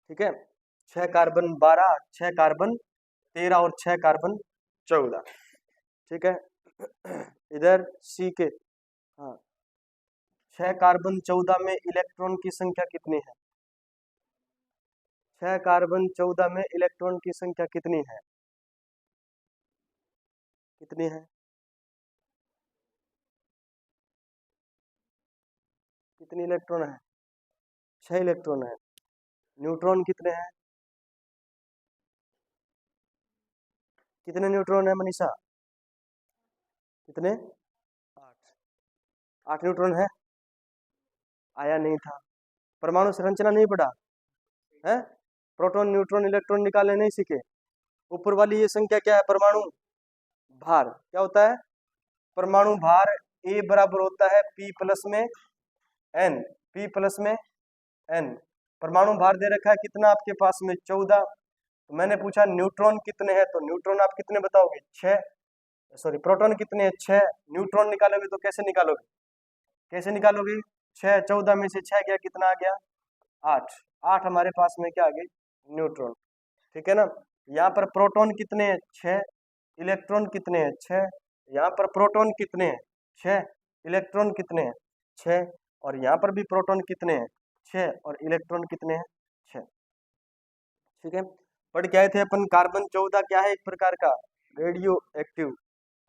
ठीक है, 6 carbon 12, 6 carbon 13 और 6 कार्बन 14। ठीक है, इधर सी के, हाँ 6 कार्बन 14 में इलेक्ट्रॉन की संख्या कितनी है? 6 कार्बन 14 में इलेक्ट्रॉन की संख्या कितनी है? कितनी है? कितनी इलेक्ट्रॉन है? 6 इलेक्ट्रॉन है। न्यूट्रॉन कितने हैं? कितने न्यूट्रॉन है मनीषा? कितने? 8। 8 न्यूट्रॉन है। आया नहीं था। परमाणु संरचना नहीं पढ़ा है? प्रोटॉन न्यूट्रॉन इलेक्ट्रॉन निकालने नहीं सीखे? ऊपर वाली ये संख्या क्या है? परमाणु भार क्या होता है? परमाणु भार ए बराबर होता है पी प्लस में एन, पी प्लस में एन। परमाणु भार दे रखा है कितना आपके पास में? 14। तो मैंने पूछा न्यूट्रॉन कितने हैं, तो न्यूट्रॉन आप कितने बताओगे? 6। सॉरी, प्रोटॉन कितने हैं? 6। न्यूट्रॉन निकालोगे तो कैसे निकालोगे? कैसे निकालोगे? 6, 14 में से 6 गया, कितना आ गया? 8। 8 हमारे पास में क्या आ गए? न्यूट्रॉन। ठीक है ना। यहाँ पर प्रोटॉन कितने हैं? 6। इलेक्ट्रॉन कितने हैं? 6। यहाँ पर प्रोटॉन कितने हैं? 6। इलेक्ट्रॉन कितने हैं? 6। और यहाँ पर भी प्रोटॉन कितने हैं? 6। और इलेक्ट्रॉन कितने हैं? 6। ठीक है, पढ़ के आए थे अपन। कार्बन 14 क्या है? एक प्रकार का रेडियो एक्टिव,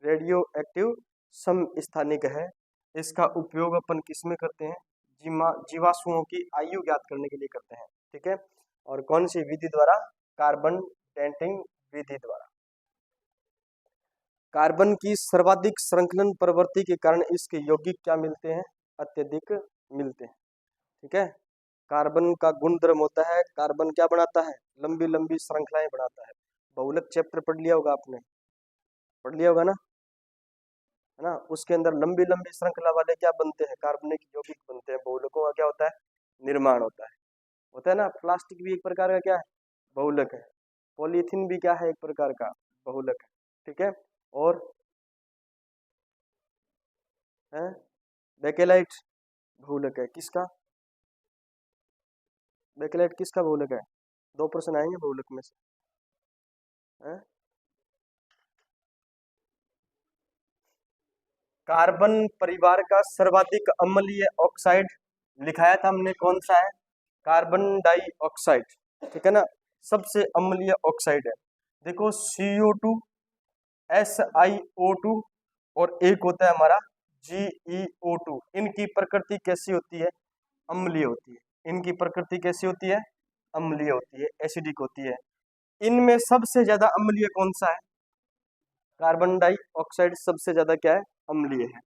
रेडियो एक्टिव समस्थानिक है। इसका उपयोग अपन किस में करते हैं? जीवाणुओं की आयु ज्ञात करने के लिए करते हैं। ठीक है, और कौन सी विधि द्वारा? कार्बन डेटिंग विधि द्वारा। कार्बन की सर्वाधिक श्रृंखलन प्रवृत्ति के कारण इसके यौगिक क्या मिलते हैं? अत्यधिक मिलते हैं। ठीक है, कार्बन का गुणधर्म होता है, कार्बन क्या बनाता है? लंबी लंबी श्रृंखलाएं बनाता है। बहुलक चैप्टर पढ़ लिया होगा आपने, पढ़ लिया होगा ना, है ना। उसके अंदर लंबी लंबी श्रृंखला वाले क्या बनते हैं? कार्बनिक यौगिक बनते हैं। बहुलकों का क्या होता है? निर्माण होता है ना। प्लास्टिक भी एक प्रकार का क्या है? बहुलक है। पॉलीथीन भी क्या है? एक प्रकार का बहुलक है। ठीक है, और है बेकेलाइट बहुलक है। किसका? बेकेलाइट किसका बहुलक है? 2% आएंगे बहुलक में से, है? कार्बन परिवार का सर्वाधिक अम्लीय ऑक्साइड लिखाया था हमने, कौन सा है? Carbon dioxide. ठीक है ना, सबसे अम्लीय ऑक्साइड है। देखो CO2, SiO2 और एक होता है हमारा GeO2। इनकी प्रकृति कैसी होती है? अम्लीय होती है। इनकी प्रकृति कैसी होती है? अम्लीय होती है, एसिडिक होती है। इनमें सबसे ज्यादा अम्लीय कौन सा है? कार्बन डाइऑक्साइड सबसे ज्यादा क्या है? अम्लीय है।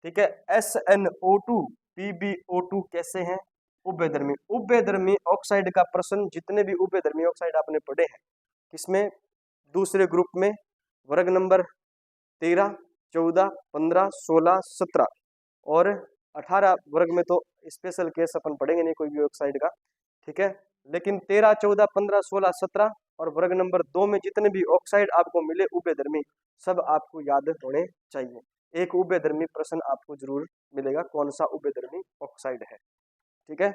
ठीक है, SnO2, PbO2 कैसे हैं? उभयधर्मी। उभयधर्मी ऑक्साइड का प्रश्न, जितने भी उभयधर्मी ऑक्साइड आपने पढ़े हैं, किसमें? दूसरे ग्रुप में, वर्ग नंबर 13, 14, 15, 16, 17 और 18 वर्ग में तो स्पेशल केस अपन पढ़ेंगे नहीं कोई भी ऑक्साइड का। ठीक है, लेकिन 13, 14, 15, 16, 17 और वर्ग नंबर 2 में जितने भी ऑक्साइड आपको मिले उभयधर्मी, सब आपको याद होने चाहिए। एक उभयधर्मी प्रश्न आपको जरूर मिलेगा, कौन सा उभयधर्मी ऑक्साइड है। ठीक है,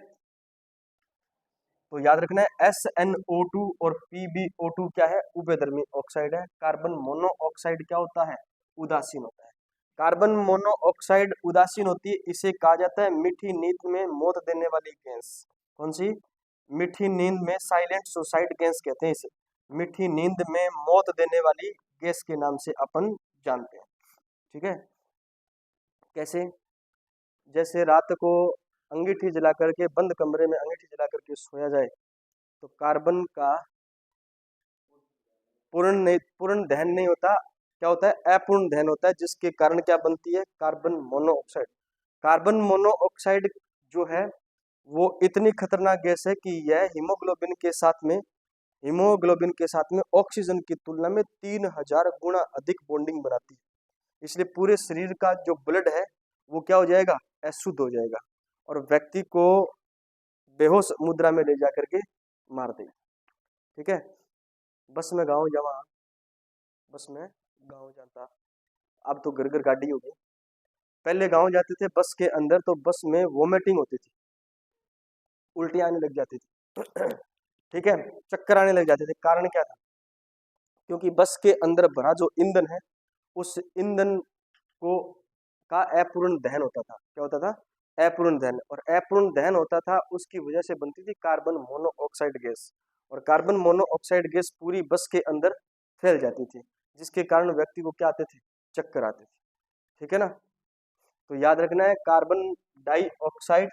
तो याद रखना है SnO2 और PbO2 क्या है? उभयधर्मी ऑक्साइड है। कार्बन मोनोऑक्साइड क्या होता है? उदासीन होता है। कार्बन मोनोऑक्साइड उदासीन होती है, इसे कहा जाता है मीठी नींद में मौत देने वाली गैस। कौन सी? मीठी नींद में साइलेंट सुसाइड गैस कहते हैं इसे। मीठी नींद में मौत देने वाली गैस के नाम से अपन जानते हैं। ठीक है, कैसे? जैसे रात को अंगीठी जला करके, बंद कमरे में अंगीठी जला करके सोया जाए तो कार्बन का पूर्ण दहन नहीं होता, क्या होता है? अपूर्ण दहन होता है, जिसके कारण क्या बनती है? Carbon monoxide. कार्बन मोनोऑक्साइड जो है वो इतनी खतरनाक गैस है कि यह हीमोग्लोबिन के साथ में ऑक्सीजन की तुलना में 3000 गुना अधिक बॉन्डिंग बनाती है। इसलिए पूरे शरीर का जो ब्लड है वो क्या हो जाएगा? अशुद्ध हो जाएगा और व्यक्ति को बेहोश मुद्रा में ले जा करके मार देगा। ठीक है, बस में गाँव जावा, बस में गाँव जाता, अब तो घर घर गाड़ी हो गई। पहले गाँव जाते थे बस के अंदर तो बस में वोमिटिंग होती थी, उल्टी आने लग जाती थी। ठीक है, चक्कर आने लग जाते थे। कारण क्या था? क्योंकि बस के अंदर भरा जो ईंधन है उस ईंधन को का अपूर्ण दहन होता था। क्या होता था? अपूर्ण दहन। और अपूर्ण दहन होता था, उसकी वजह से बनती थी कार्बन मोनोऑक्साइड गैस। और कार्बन मोनोऑक्साइड गैस पूरी बस के अंदर फैल जाती थी, जिसके कारण व्यक्ति को क्या आते थे? चक्कर आते थे। ठीक है ना? तो याद रखना है, कार्बन डाइऑक्साइड,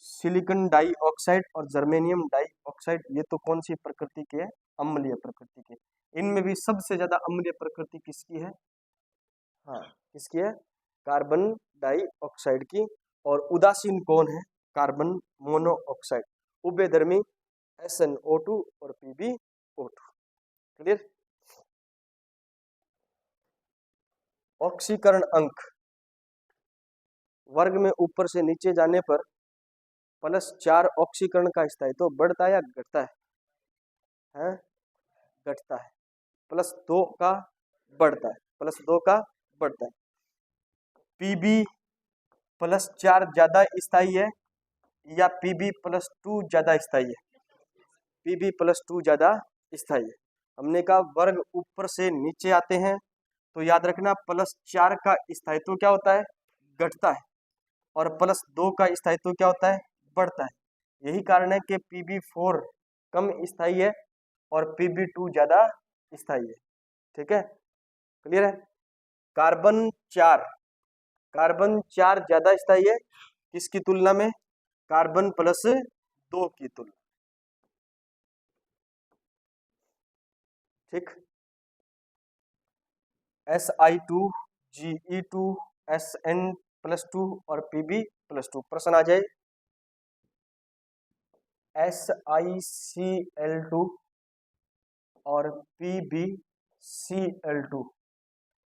सिलिकॉन डाइऑक्साइड और जर्मेनियम डाइऑक्साइड, ये तो कौन सी प्रकृति के है? अम्लीय प्रकृति के। इनमें भी सबसे ज्यादा अम्लीय प्रकृति किसकी है? हाँ, किसकी है? कार्बन डाइऑक्साइड की। और उदासीन कौन है? Carbon monoxide. उभयधर्मी SnO2 और PbO2। क्लियर? ऑक्सीकरण अंक वर्ग में ऊपर से नीचे जाने पर +4 ऑक्सीकरण का स्थायित्व बढ़ता है या घटता है? हैं? घटता है। +2 का बढ़ता है। +2 का बढ़ता है। Pb+4 ज्यादा स्थायी है या Pb+2 ज्यादा स्थायी है? Pb+2 ज्यादा स्थायी है। हमने कहा वर्ग ऊपर से नीचे आते हैं तो याद रखना +4 का स्थायित्व क्या होता है? घटता है। और +2 का स्थायित्व क्या होता है? बढ़ता है। यही कारण है कि Pb4 कम स्थायी है और Pb2 ज्यादा स्थायी है। ठीक है, क्लियर है? कार्बन 4, कार्बन 4 ज्यादा स्थायी है किसकी तुलना में? कार्बन +2 की तुलना। ठीक, Si2, Ge2, Sn+2 और Pb+2। प्रश्न आ जाए, SiCl2 और PbCl2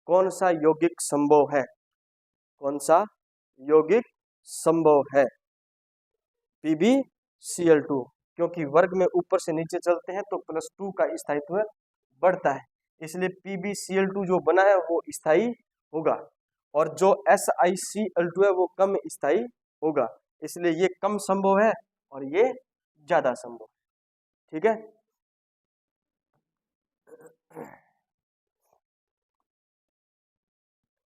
कौन सा यौगिक संभव है? कौन सा यौगिक संभव है? PbCl2, क्योंकि वर्ग में ऊपर से नीचे चलते हैं तो +2 का स्थायित्व बढ़ता है, इसलिए PbCl2 जो बना है वो स्थायी होगा। और जो SiCl2 है वो कम स्थायी होगा, इसलिए ये कम संभव है और ये ज्यादा संभव है। ठीक है,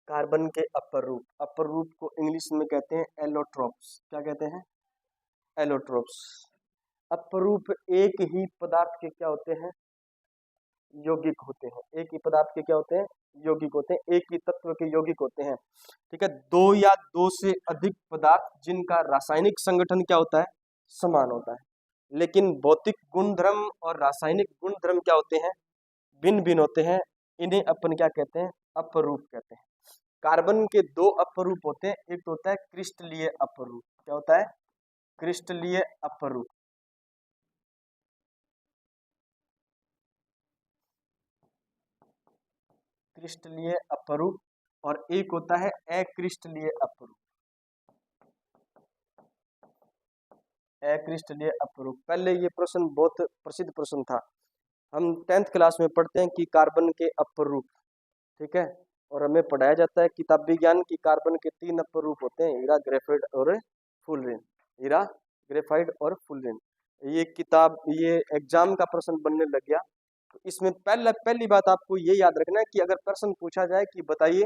कार्बन के अपर रूप, अपर रूप को इंग्लिश में कहते हैं एलोट्रोप्स। क्या कहते हैं? एलोट्रोप्स। अपर रूप एक ही पदार्थ के क्या होते हैं? यौगिक होते हैं। एक ही पदार्थ के क्या होते हैं? यौगिक होते हैं, एक ही तत्व के यौगिक होते हैं। ठीक है, दो या दो से अधिक पदार्थ जिनका रासायनिक संगठन क्या होता है? समान होता है, लेकिन भौतिक गुणधर्म और रासायनिक गुणधर्म क्या होते हैं? भिन्न भिन्न होते हैं। इन्हें अपन क्या कहते हैं? अपरूप कहते हैं। कार्बन के दो अपरूप होते हैं, एक तो होता है क्रिस्टलीय अपरूप। क्या होता है? क्रिस्टलीय अपरूप। क्रिस्टलीय अपरूप। और एक होता है अक्रिस्टलीय अपरूप। अक्रिस्टलीय अपरूप, पहले ये प्रश्न बहुत प्रसिद्ध प्रश्न था। हम 10th क्लास में पढ़ते हैं कि कार्बन के अपरूप। ठीक है, और हमें पढ़ाया जाता है किताबी ज्ञान की कार्बन के 3 अपरूप होते हैं, हीरा, ग्रेफाइट और फुलरेन। हीरा, ग्रेफाइट और फुलरेन। ये किताब, ये एग्जाम का प्रश्न बनने लग गया। तो इसमें पहली बात आपको ये याद रखना है कि अगर प्रश्न पूछा जाए कि बताइए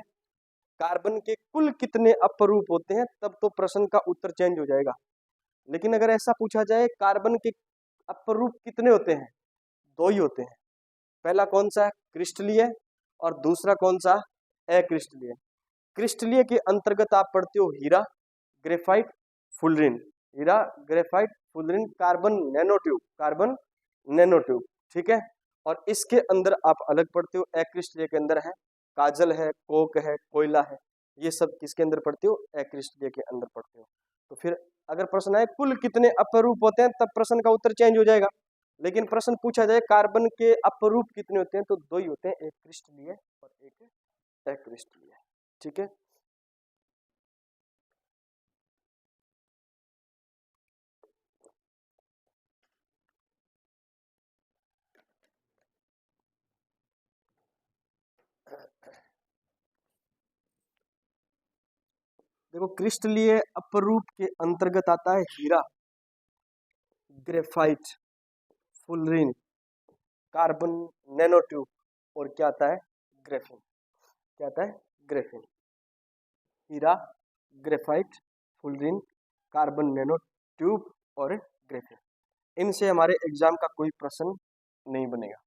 कार्बन के कुल कितने अपरूप होते हैं, तब तो प्रश्न का उत्तर चेंज हो जाएगा। लेकिन अगर ऐसा पूछा जाए कार्बन के अपरूप कितने होते हैं, 2 ही होते हैं। पहला कौन सा? क्रिस्टलीय। और दूसरा कौन सा? अक्रिस्टलीय। क्रिस्टलीय के अंतर्गत आप पढ़ते हो हीरा, ग्रेफाइट, फुलरिन। हीरा, graphite, fullerene, carbon nanotube, carbon nanotube. ठीक है, और इसके अंदर आप अलग पढ़ते हो, अक्रिस्टलीय के अंदर है काजल है, कोक है, कोयला है। ये सब किसके अंदर पढ़ते हो? अक्रिस्टलीय के अंदर पढ़ते हो। तो फिर अगर प्रश्न आए कुल कितने अपरूप होते हैं, तब प्रश्न का उत्तर चेंज हो जाएगा। लेकिन प्रश्न पूछा जाए कार्बन के अपरूप कितने होते हैं, तो 2 ही होते हैं, एक क्रिस्टलीय और एक अक्रिस्टलीय। ठीक है, देखो क्रिस्टलीय अपरूप के अंतर्गत आता है हीरा, graphite, fullerene, carbon nano tube और क्या आता है, ग्रेफिन। क्या आता है, ग्रेफिन। हीरा, graphite, fullerene, carbon nano tube और ग्रेफिन। इनसे हमारे एग्जाम का कोई प्रश्न नहीं बनेगा।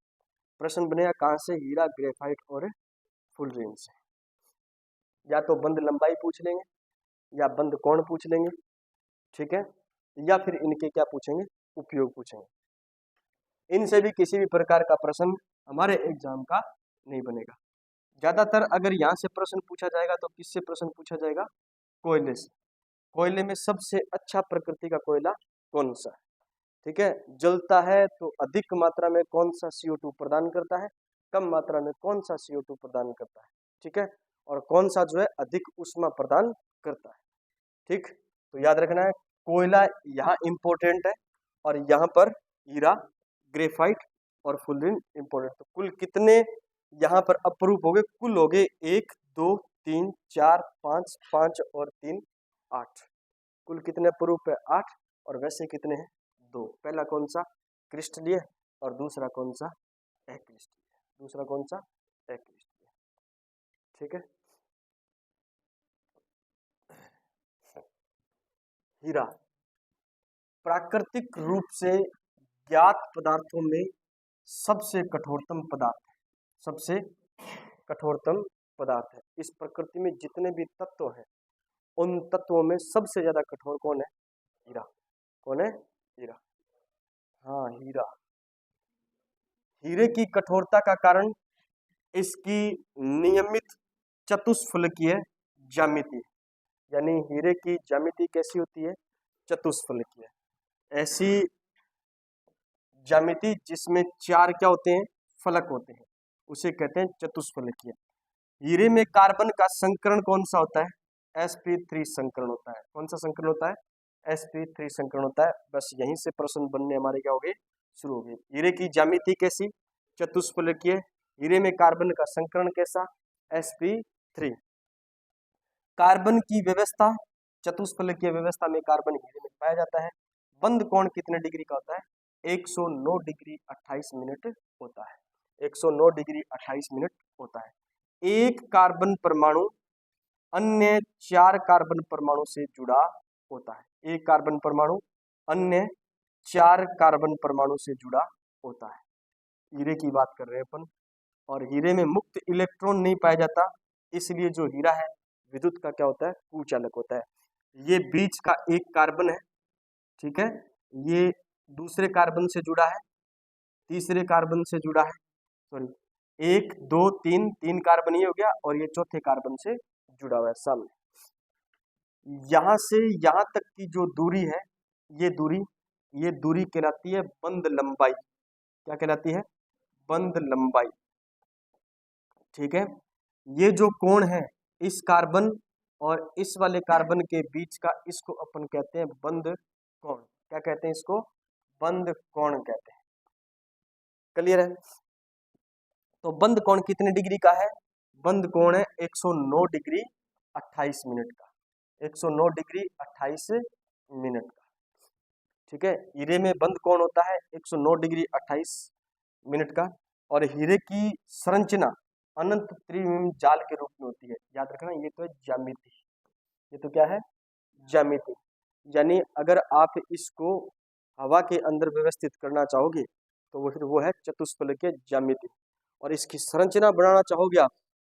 प्रश्न बनेगा कहाँ से, हीरा, ग्रेफाइट और फुलरिन से। या तो बंद लंबाई पूछ लेंगे या बंद कोण पूछ लेंगे, ठीक है, या फिर इनके क्या पूछेंगे, उपयोग पूछेंगे। इनसे भी किसी भी प्रकार का प्रश्न हमारे एग्जाम का नहीं बनेगा। ज्यादातर अगर यहाँ से प्रश्न पूछा जाएगा तो किससे प्रश्न पूछा जाएगा, कोयले से। कोयले में सबसे अच्छा प्रकृति का कोयला कौन सा है, ठीक है, जलता है तो अधिक मात्रा में कौन सा CO2 प्रदान करता है, कम मात्रा में कौन सा CO2 प्रदान करता है, ठीक है, और कौन सा जो है अधिक ऊष्मा प्रदान करता है, ठीक। तो याद रखना है कोयला यहाँ इंपॉर्टेंट है और यहाँ पर हीरा, ग्रेफाइट और फुलरिन इंपॉर्टेंट। तो कुल कितने यहाँ पर अप्रूव हो गए, कुल हो गए 1 2 3 4 5 5 और 3 8। कुल कितने अप्रूव है, 8। और वैसे कितने हैं, 2। पहला कौन सा, क्रिस्टलीय, और दूसरा कौन सा, अक्रिस्टलीय। दूसरा कौन सा, अक्रिस्टलीय, ठीक है। हीरा प्राकृतिक रूप से ज्ञात पदार्थों में सबसे कठोरतम पदार्थ है, सबसे कठोरतम पदार्थ है। इस प्रकृति में जितने भी तत्व हैं उन तत्वों में सबसे ज्यादा कठोर कौन है, हीरा। कौन है, हीरा। हाँ, हीरा। हीरे की कठोरता का कारण इसकी नियमित चतुष्फलकीय ज्यामिति, यानी हीरे की ज्यामिति कैसी होती है, चतुष्फलकीय। ऐसी ज्यामिति जिसमें 4 क्या होते हैं, फलक होते हैं, उसे कहते हैं चतुष्फलकीय। हीरे में कार्बन का संकरण कौन सा होता है, sp3 संकरण होता है। कौन सा संकरण होता है, sp3 संकरण होता है। बस यहीं से प्रश्न बनने हमारे क्या हो गए, शुरू हो गए। हीरे की ज्यामिति कैसी, चतुष्फलकीय। हीरे में कार्बन का संकरण कैसा, sp3। कार्बन की व्यवस्था, चतुष्फलकीय व्यवस्था में कार्बन हीरे में पाया जाता है। बंद कोण कितने डिग्री का होता है, 109 डिग्री 28 मिनट होता है। 109 डिग्री 28 मिनट होता है। एक कार्बन परमाणु अन्य 4 कार्बन परमाणु से जुड़ा होता है। एक कार्बन परमाणु अन्य 4 कार्बन परमाणु से जुड़ा होता है। हीरे की बात कर रहे हैं अपन, और हीरे में मुक्त इलेक्ट्रॉन नहीं पाया जाता, इसलिए जो हीरा है विद्युत का क्या होता है, कुचालक होता है। ये बीच का एक कार्बन है, ठीक है, ये दूसरे कार्बन से जुड़ा है, तीसरे कार्बन से जुड़ा है, सॉरी 1 2 3 3 कार्बन ये हो गया, और ये चौथे कार्बन से जुड़ा हुआ है सामने। यहां से यहां तक की जो दूरी है, ये दूरी कहलाती है बंद लंबाई। क्या कहलाती है, बंद लंबाई, ठीक है। ये जो कोण है इस कार्बन और इस वाले कार्बन के बीच का, इसको अपन कहते हैं बंद कोण। क्या कहते हैं इसको, बंद कोण कहते हैं। क्लियर है। तो बंद कोण कितने डिग्री का है, बंद कोण है 109 डिग्री 28 मिनट का। 109 डिग्री 28 मिनट का, ठीक है। हीरे में बंद कोण होता है 109 डिग्री 28 मिनट का। और हीरे की संरचना अनंत त्रिविम जाल के रूप में होती है। याद रखना, ये तो है ज्यामिति, ये तो क्या है, ज्यामिति। यानी अगर आप इसको हवा के अंदर व्यवस्थित करना चाहोगे तो वो फिर वो है चतुष्फलकीय ज्यामिति। और इसकी संरचना बनाना चाहोगे आप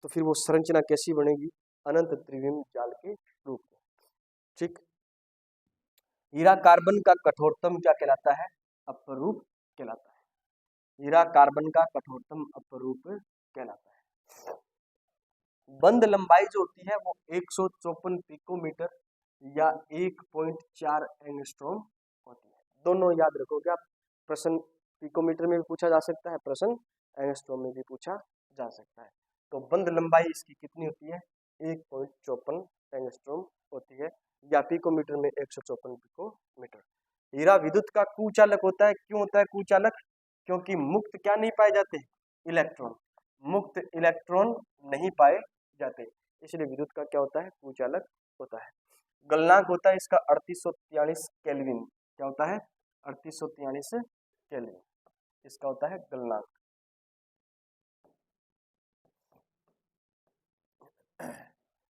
तो फिर वो संरचना कैसी बनेगी, अनंत त्रिविम जाल के रूप में, ठीक। हीरा कार्बन का कठोरतम क्या कहलाता है, अपरूप कहलाता है। हीरा कार्बन का कठोरतम अपरूप कहलाता है। बंद लंबाई जो होती है वो 154 पिकोमीटर या 1.4 एंगस्ट्रॉम होती है। दोनों याद रखोगे आप, प्रश्न पिकोमीटर में भी पूछा जा सकता है, प्रश्न एंगस्ट्रॉम में भी पूछा जा सकता है। तो बंद लंबाई इसकी कितनी होती है, 1.54 एंगस्ट्रॉम होती है, या पिकोमीटर में 154 पिकोमीटर। हीरा विद्युत का कुचालक होता है। क्यों होता है कुचालक, क्योंकि मुक्त क्या नहीं पाए जाते, इलेक्ट्रॉन। मुक्त इलेक्ट्रॉन नहीं पाए जाते, इसलिए विद्युत का क्या होता है, कुचालक होता है। गलनांक होता है इसका 3843 केल्विन। क्या होता है, 3843 केल्विन। इसका होता है गलनांक।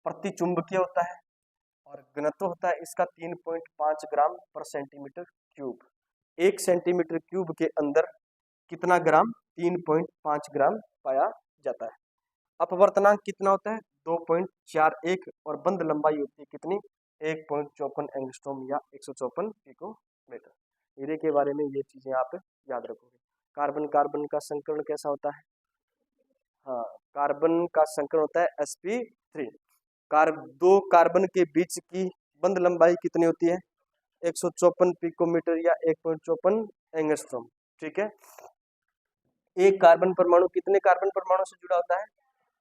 प्रतिचुंबकीय होता है और घनत्व होता है इसका 3.5 ग्राम पर सेंटीमीटर क्यूब। 1 सेंटीमीटर क्यूब के अंदर कितना ग्राम? 3.5 ग्राम पाया जाता है। अपवर्तनांक कितना होता है? 2.41 और बंध लंबाई होती है कितनी? 1.54 एंगस्ट्रॉम या 154 पिकोमीटर। हीरे के बारे में ये चीजें आप याद रखोगे। कार्बन कार्बन का संकरण कैसा होता है? हाँ, कार्बन का संकरण होता है sp3। दो कार्बन के बीच की बंध लंबाई कितनी होती है? 154 पिकोमीटर या 1.54 एंगस्ट्रॉम। ठीक है। एक कार्बन परमाणु कितने कार्बन परमाणु से जुड़ा होता है?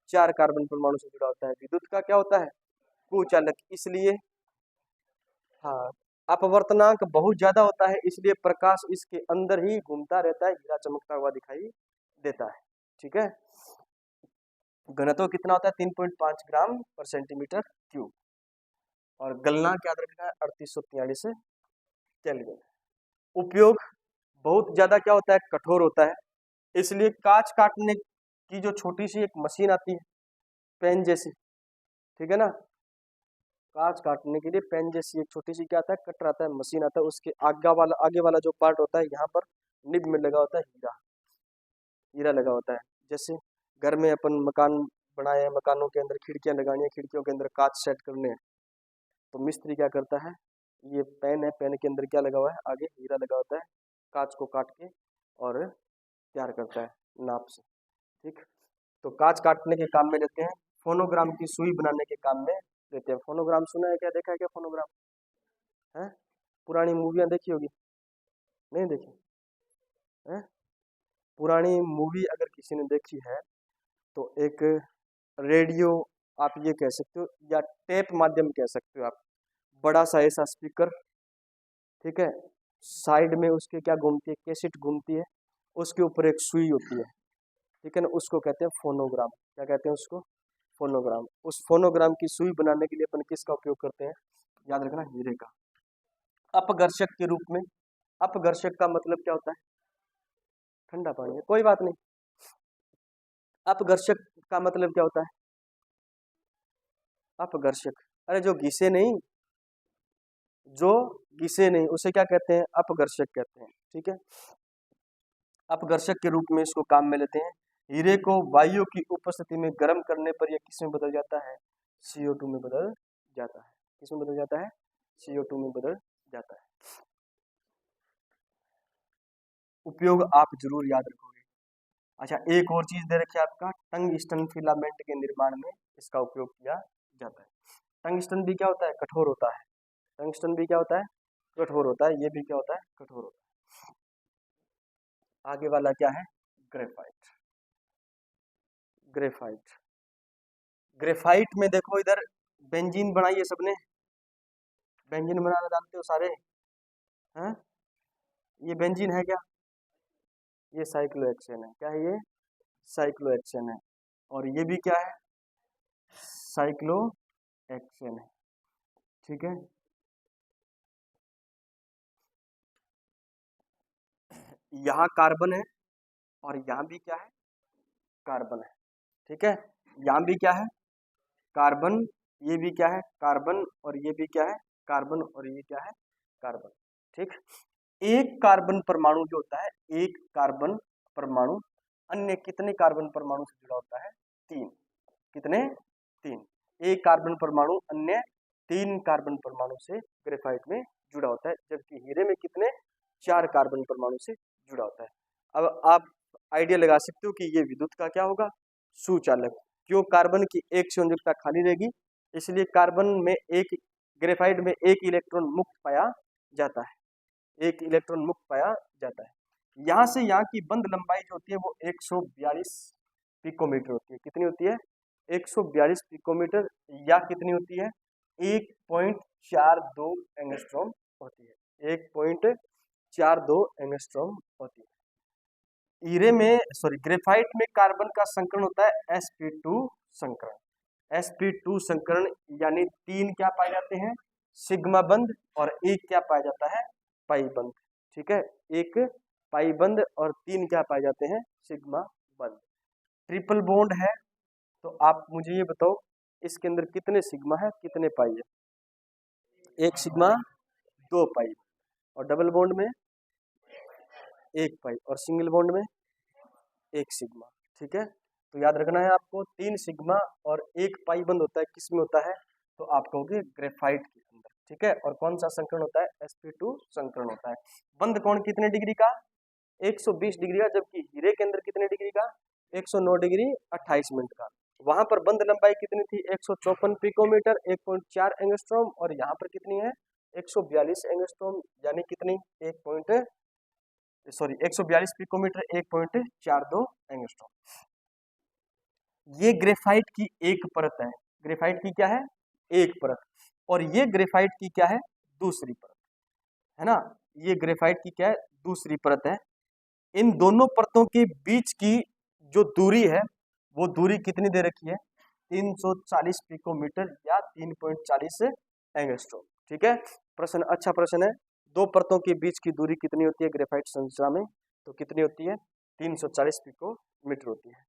4 कार्बन परमाणु से जुड़ा होता है। विद्युत का क्या होता है? कुचालक। इसलिए हाँ, अपवर्तनांक बहुत ज्यादा होता है, इसलिए प्रकाश इसके अंदर ही घूमता रहता है, हीरा चमकता हुआ दिखाई देता है। ठीक है। घनत्व कितना होता है? 3.5 ग्राम पर सेंटीमीटर क्यूब। और गलनांक याद रखना है 3843 केल्विन। उपयोग बहुत ज्यादा क्या होता है? कठोर होता है, इसलिए कांच काटने की जो छोटी सी एक मशीन आती है, पेन जैसी, ठीक है ना, कांच काटने के लिए पेन जैसी एक छोटी सी क्या आता है? कटर आता है, मशीन आता है। उसके आगे वाला जो पार्ट होता है, यहाँ पर निब में लगा होता है हीरा। हीरा लगा होता है। जैसे घर में अपन मकान बनाए हैं, मकानों के अंदर खिड़कियां लगानी है, खिड़कियों के अंदर कांच सेट करने हैं, तो मिस्त्री क्या करता है? ये पेन है, पेन के अंदर क्या लगा हुआ है? आगे हीरा लगा होता है, कांच को काट के और तैयार करता है नाप से। ठीक। तो कांच काटने के काम में लेते हैं, फोनोग्राम की सुई बनाने के काम में लेते हैं। फोनोग्राम सुना है क्या? देखा है क्या फोनोग्राम? है, पुरानी मूवियाँ देखी होगी, नहीं देखी है? पुरानी मूवी अगर किसी ने देखी है तो एक रेडियो आप ये कह सकते हो, या टेप माध्यम कह सकते हो आप। बड़ा सा ऐसा स्पीकर, ठीक है, साइड में उसके क्या घूमती है? कैसेट घूमती है, उसके ऊपर एक सुई होती है, ठीक है ना, उसको कहते हैं फोनोग्राम। क्या कहते हैं उसको? फोनोग्राम। उस फोनोग्राम की सुई बनाने के लिए अपन किसका उपयोग करते हैं? याद रखना, हीरे का। अपघर्षक के रूप में। अपघर्षक का मतलब क्या होता है? ठंडा पानी है, कोई बात नहीं। अपघर्षक का मतलब क्या होता है? अपघर्षक, अरे जो घिसे नहीं, जो घिसे नहीं उसे क्या कहते हैं? अपघर्षक कहते हैं। ठीक है। अपघर्षक के रूप में इसको काम में लेते हैं। हीरे को वायु की उपस्थिति में गर्म करने पर यह किस में बदल जाता है? CO2 में बदल जाता है। किस में बदल जाता है? CO2 में बदल जाता है। उपयोग आप जरूर याद रखोगे। अच्छा, एक और चीज दे रखी है आपका, टंगस्टन फिलामेंट के निर्माण में इसका उपयोग किया जाता है। टंगस्टन भी क्या होता है? कठोर होता है। टंगस्टन भी क्या होता है? कठोर होता है। ये भी क्या होता है? कठोर होता है। आगे वाला क्या है? ग्रेफाइट। ग्रेफाइट। ग्रेफाइट में देखो इधर बेंजीन बनाई है सबने, बेंजीन बनाना जानते हो सारे हैं? ये बेंजीन है क्या? ये साइक्लोहेक्सेन है। क्या है ये? साइक्लोहेक्सेन है। और ये भी क्या है? साइक्लोहेक्सेन है। ठीक है। यहाँ कार्बन है और यहाँ भी क्या है? कार्बन है। ठीक है। यहाँ भी क्या है? कार्बन। ये भी क्या है? कार्बन। और ये भी क्या है? कार्बन। और ये क्या है? कार्बन। ठीक। एक कार्बन परमाणु जो होता है, एक कार्बन परमाणु अन्य कितने कार्बन परमाणु से जुड़ा होता है? 3। कितने? 3। एक कार्बन परमाणु अन्य 3 कार्बन परमाणु से ग्रेफाइट में जुड़ा होता है, जबकि हीरे में कितने? 4 कार्बन परमाणु से जुड़ा होता है। अब आप आइडिया लगा सकते हो कि ये विद्युत का क्या होगा? सुचालक। क्यों? कार्बन की एक संयोजकता खाली रहेगी, इसलिए कार्बन में एक, ग्रेफाइट में एक इलेक्ट्रॉन मुक्त पाया जाता है, एक इलेक्ट्रॉन मुक्त पाया जाता है। यहाँ से यहाँ की बंध लंबाई जो होती है वो 142 पिकोमीटर होती है। कितनी होती है? 142 पिकोमीटर, या कितनी होती है? 1.42 एंगस्ट्रॉम होती है। 1.42 एंगस्ट्रॉम होती है। हीरे में, सॉरी, ग्रेफाइट में कार्बन का संकरण होता है sp2 संकरण। sp2 संकरण यानी 3 क्या पाए जाते हैं? सिग्मा बंध। और एक क्या पाया जाता है? पाई बंध। ठीक है। एक पाई बंद और 3 क्या पाए जाते हैं, सिग्मा बंद। ट्रिपल बॉन्ड है तो आप मुझे ये बताओ इसके अंदर कितने सिग्मा है कितने पाई है, 1 सिग्मा 2 पाई, और डबल बॉन्ड में 1 पाई, और सिंगल बॉन्ड में 1 सिग्मा। ठीक है, तो याद रखना है आपको 3 सिग्मा और 1 पाई बंद होता है, किस में होता है, तो आप कहोगे ग्रेफाइट के अंदर। ठीक है, और कौन सा संकरण होता है, sp2 संकरण होता है। बंद कोण कितने डिग्री का, 120 डिग्री का, जबकि हीरे के अंदर कितने डिग्री का, 109 डिग्री 28 मिनट का। वहां पर बंद लंबाई कितनी थी, 154 पिकोमीटर 1.4 एंगस्ट्रॉम, और यहाँ पर कितनी है 142 एंगस्ट्रॉम, यानी कितनी 142 पिकोमीटर 1.42 एंगस्ट्रॉम। ये ग्रेफाइट की एक परत है, ग्रेफाइट की क्या है, एक परत, और ये ग्रेफाइट की क्या है, दूसरी परत है ना। ये ग्रेफाइट की क्या है, दूसरी परत है। इन दोनों परतों के बीच की जो दूरी है वो दूरी कितनी दे रखी है, 340 पिकोमीटर या 3.40 एंगस्ट्रॉम। ठीक है, प्रश्न अच्छा प्रश्न है। दो परतों के बीच की दूरी कितनी होती है ग्रेफाइट संरचना में, तो कितनी होती है, 340 पिकोमीटर होती है।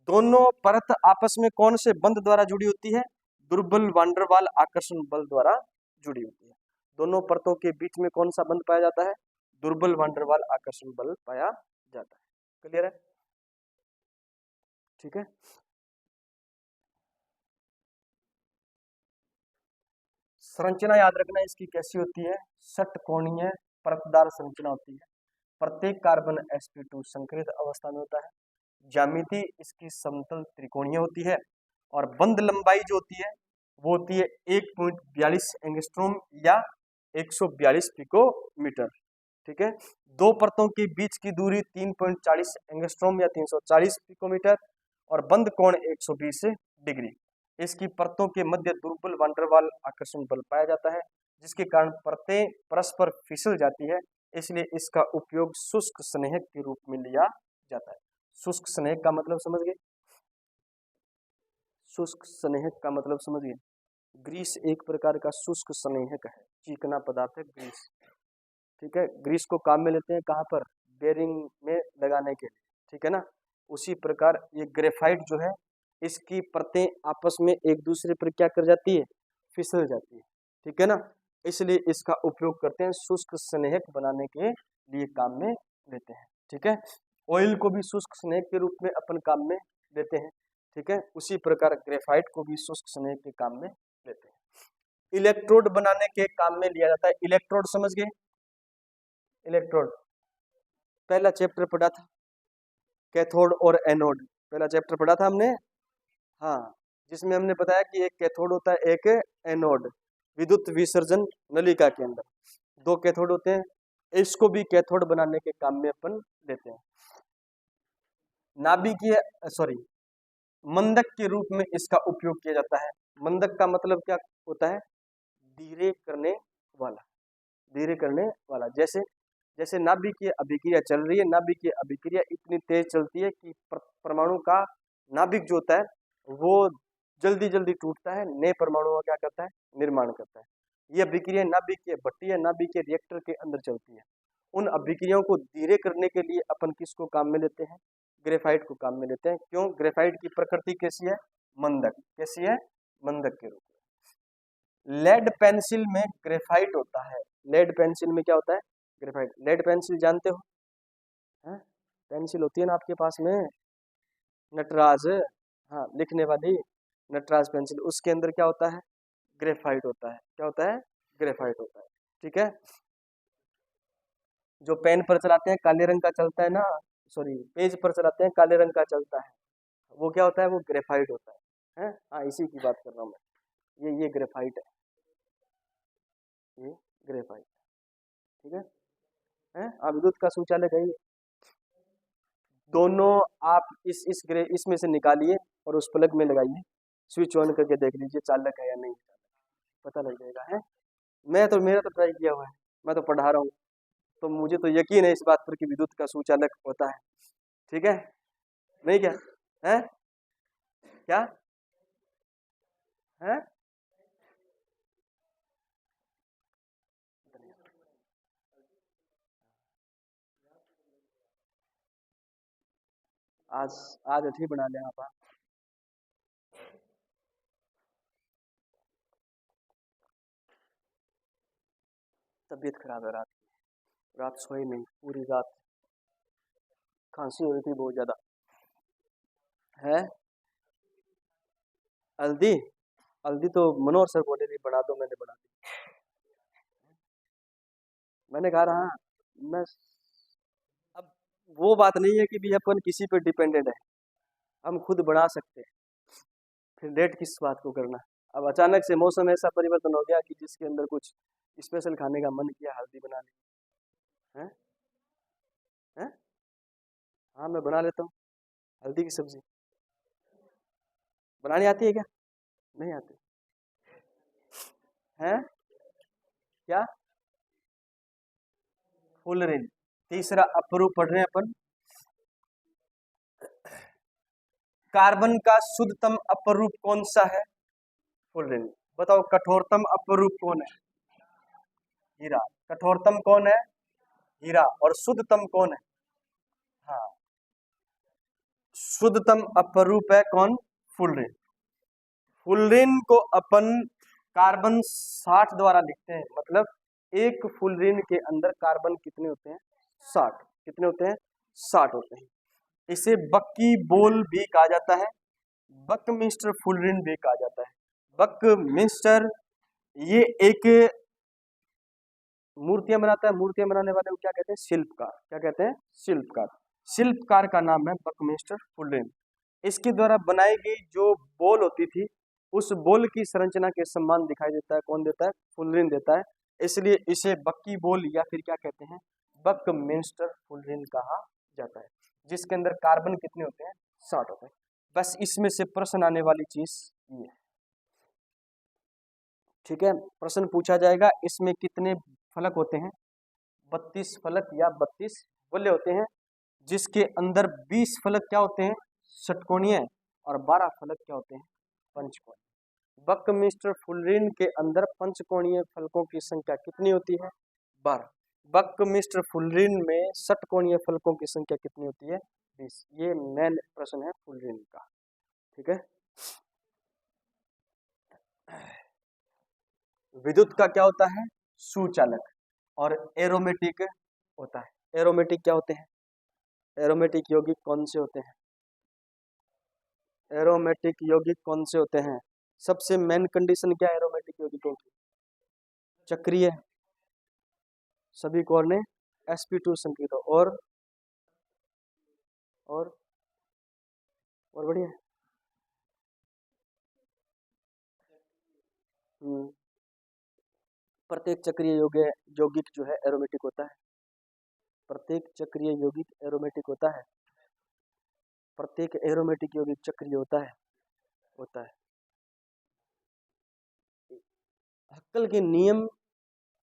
दोनों परत आपस में कौन से बंध द्वारा जुड़ी होती है, दुर्बल वांडरवाल आकर्षण बल द्वारा जुड़ी होती है। दोनों परतों के बीच में कौन सा बंध पाया जाता है, दुर्बल वांडरवाल आकर्षण बल पाया जाता है। क्लियर है, ठीक है। संरचना याद रखना इसकी कैसी होती है, षटकोणीय परतदार संरचना होती है। प्रत्येक कार्बन sp2 संकरित अवस्था में होता है। ज्यामिति इसकी समतल त्रिकोणीय होती है, और बंध लंबाई जो होती है वो होती है 1.42 एंगस्ट्रोम या 142 पिकोमीटर। ठीक है, दो परतों के बीच की दूरी 3.40 एंगस्ट्रोम या 340 पिकोमीटर, और बंध कोण 120 डिग्री। इसकी परतों के मध्य दुर्बल वांडरवाल आकर्षण बल पाया जाता है, जिसके कारण परतें परस्पर फिसल जाती है, इसलिए इसका उपयोग शुष्क स्नेहक के रूप में लिया जाता है। शुष्क स्नेहक का मतलब समझ गए, शुष्क स्नेहक का मतलब समझ गए, ग्रीस एक प्रकार का शुष्क स्नेहक है, चिकना पदार्थ है ग्रीस। ठीक है, ग्रीस को काम में लेते हैं कहाँ पर, बेरिंग में लगाने के लिए। ठीक है ना, उसी प्रकार ये ग्रेफाइट जो है इसकी परतें आपस में एक दूसरे पर क्या कर जाती है, फिसल जाती है। ठीक है ना, इसलिए इसका उपयोग करते हैं शुष्क स्नेहक बनाने के लिए काम में लेते हैं। ठीक है, ऑयल को भी शुष्क स्नेहक के रूप में अपन काम में लेते हैं। ठीक है, उसी प्रकार ग्रेफाइट को भी शुष्क स्नेहक के काम में लेते हैं। इलेक्ट्रोड बनाने के काम में लिया जाता है। इलेक्ट्रोड समझ गए, इलेक्ट्रोड पहला चैप्टर पढ़ा था, कैथोड और एनोड, पहला चैप्टर पढ़ा था हमने, हाँ, जिसमें हमने बताया कि एक कैथोड होता है एक एनोड, विद्युत विसर्जन नलिका के अंदर दो कैथोड होते हैं। इसको भी कैथोड बनाने के काम में अपन लेते हैं। नाभिकीय सॉरी मंदक के रूप में इसका उपयोग किया जाता है। मंदक का मतलब क्या होता है, धीरे करने वाला, धीरे करने वाला। जैसे जैसे नाभिकीय अभिक्रिया चल रही है, नाभिकीय अभिक्रिया इतनी तेज चलती है कि परमाणु का नाभिक जो होता है वो जल्दी जल्दी टूटता है, नए परमाणुओं का क्या करता है, निर्माण करता है। ये अभिक्रिया नाभिकीय भट्टी या नाभिकीय रिएक्टर के अंदर चलती है। उन अभिक्रियाओं को धीरे करने के लिए अपन किसको काम में लेते हैं, ग्रेफाइट को काम में लेते हैं। क्यों, ग्रेफाइट की प्रकृति कैसी है, मंदक, कैसी है, मंदक के रूप में। लेड पेंसिल में ग्रेफाइट होता है, लेड पेंसिल में क्या होता है, ग्रेफाइट। लेड पेंसिल जानते हो, है? पेंसिल होती है ना आपके पास में, नटराज, हाँ, लिखने वाली नटराज पेंसिल, उसके अंदर क्या होता है, ग्रेफाइट होता है। क्या होता है, ग्रेफाइट होता है। ठीक है, जो पेन पर चलाते हैं काले रंग का चलता है ना, सॉरी पेज पर चलाते हैं काले रंग का चलता है, वो क्या होता है, वो ग्रेफाइट होता है। हाँ, इसी की बात कर रहा हूँ मैं, ये ग्रेफाइट है, ये ग्रेफाइट। ठीक है, आप विद्युत का शौचालय है, दोनों आप इसमें से निकालिए और उस प्लग में लगाइए, स्विच ऑन करके देख लीजिए चालक है या नहीं, पता लग जाएगा। है, मैं तो, मेरा तो ट्राई किया हुआ है, मैं तो पढ़ा रहा हूँ, तो मुझे तो यकीन है इस बात पर कि विद्युत का सुचालक होता है। ठीक है, नहीं क्या है, क्या है, आज आज अठी बना ले आप। तबीयत खराब है रात की, रात सोई नहीं, पूरी रात खांसी हो रही थी बहुत ज्यादा। है हल्दी, हल्दी तो मनोहर सर बोले थे बना दो, मैंने बना दी। मैंने कहा रहा मैं, अब वो बात नहीं है कि भी अपन किसी पर डिपेंडेंट है, हम खुद बना सकते हैं, फिर लेट किस बात को करना। अब अचानक से मौसम ऐसा परिवर्तन हो गया कि जिसके अंदर कुछ स्पेशल खाने का मन किया, हल्दी बना ली है। हैं? हाँ मैं बना लेता हूँ हल्दी की सब्जी। बनानी आती है क्या? नहीं आती है क्या? फुलरिन। तीसरा अपरूप पढ़ रहे हैं अपन। कार्बन का शुद्धतम अपरूप कौन सा है? फुलरिन। बताओ कठोरतम अपरूप कौन है? हीरा। कठोरतम कौन है? हीरा। और शुद्धतम कौन है? हाँ, शुद्धतम अपरूप है कौन? फुलरिन। फुलरिन को अपन कार्बन 60 द्वारा लिखते हैं, मतलब एक फुलरिन के अंदर कार्बन कितने होते हैं? 60। कितने होते हैं? 60 होते हैं। इसे बक्की बोल भी कहा जाता है, बकमिस्टर फुलरिन भी कहा जाता है। बकमिस्टर ये एक मूर्तियां बनाता है, मूर्तियां बनाने वाले को क्या कहते हैं? शिल्पकार। क्या कहते हैं? शिल्पकार। शिल्पकार का नाम है बकमिस्टर फुलरिन। इसके द्वारा बनाई गई जो बोल होती थी, उस बोल की संरचना के समान दिखाई देता है, कौन देता है? फुलरिन देता है। इसलिए इसे बक्की बोल या फिर क्या कहते हैं? बकमिस्टर फुलरिन कहा जाता है, जिसके अंदर कार्बन कितने होते हैं? 60 होते हैं। बस इसमें से प्रश्न आने वाली चीज ये है, ठीक है। प्रश्न पूछा जाएगा इसमें कितने फलक होते हैं? 32 फलक या 32 गोले होते हैं, जिसके अंदर 20 फलक क्या होते हैं? षटकोणीय, और 12 फलक क्या होते हैं? पंचकोणीय। बकमिस्टर फुलरिन के अंदर पंचकोणीय फलकों की संख्या कितनी होती है? 12। बकमिस्टर फुलरिन में षटकोणीय फलकों की संख्या कितनी होती है? 20। ये मेन प्रश्न है फुलरिन का, ठीक है। विद्युत का क्या होता है? सुचालक। और एरोमेटिक होता है। एरोमेटिक क्या होते हैं? एरोमेटिक यौगिक कौन से होते हैं? एरोमेटिक यौगिक कौन से होते हैं? सबसे मेन कंडीशन क्या है एरोमेटिक यौगिकों की? चक्रीय, सभी कौन ने sp2 संकेत हो, और और बढ़िया। प्रत्येक चक्रीय यौगिक जो है एरोमेटिक होता है। प्रत्येक चक्रीय यौगिक एरोमेटिक होता है। प्रत्येक एरोमेटिक यौगिक चक्रीय होता है। हक्कल के नियम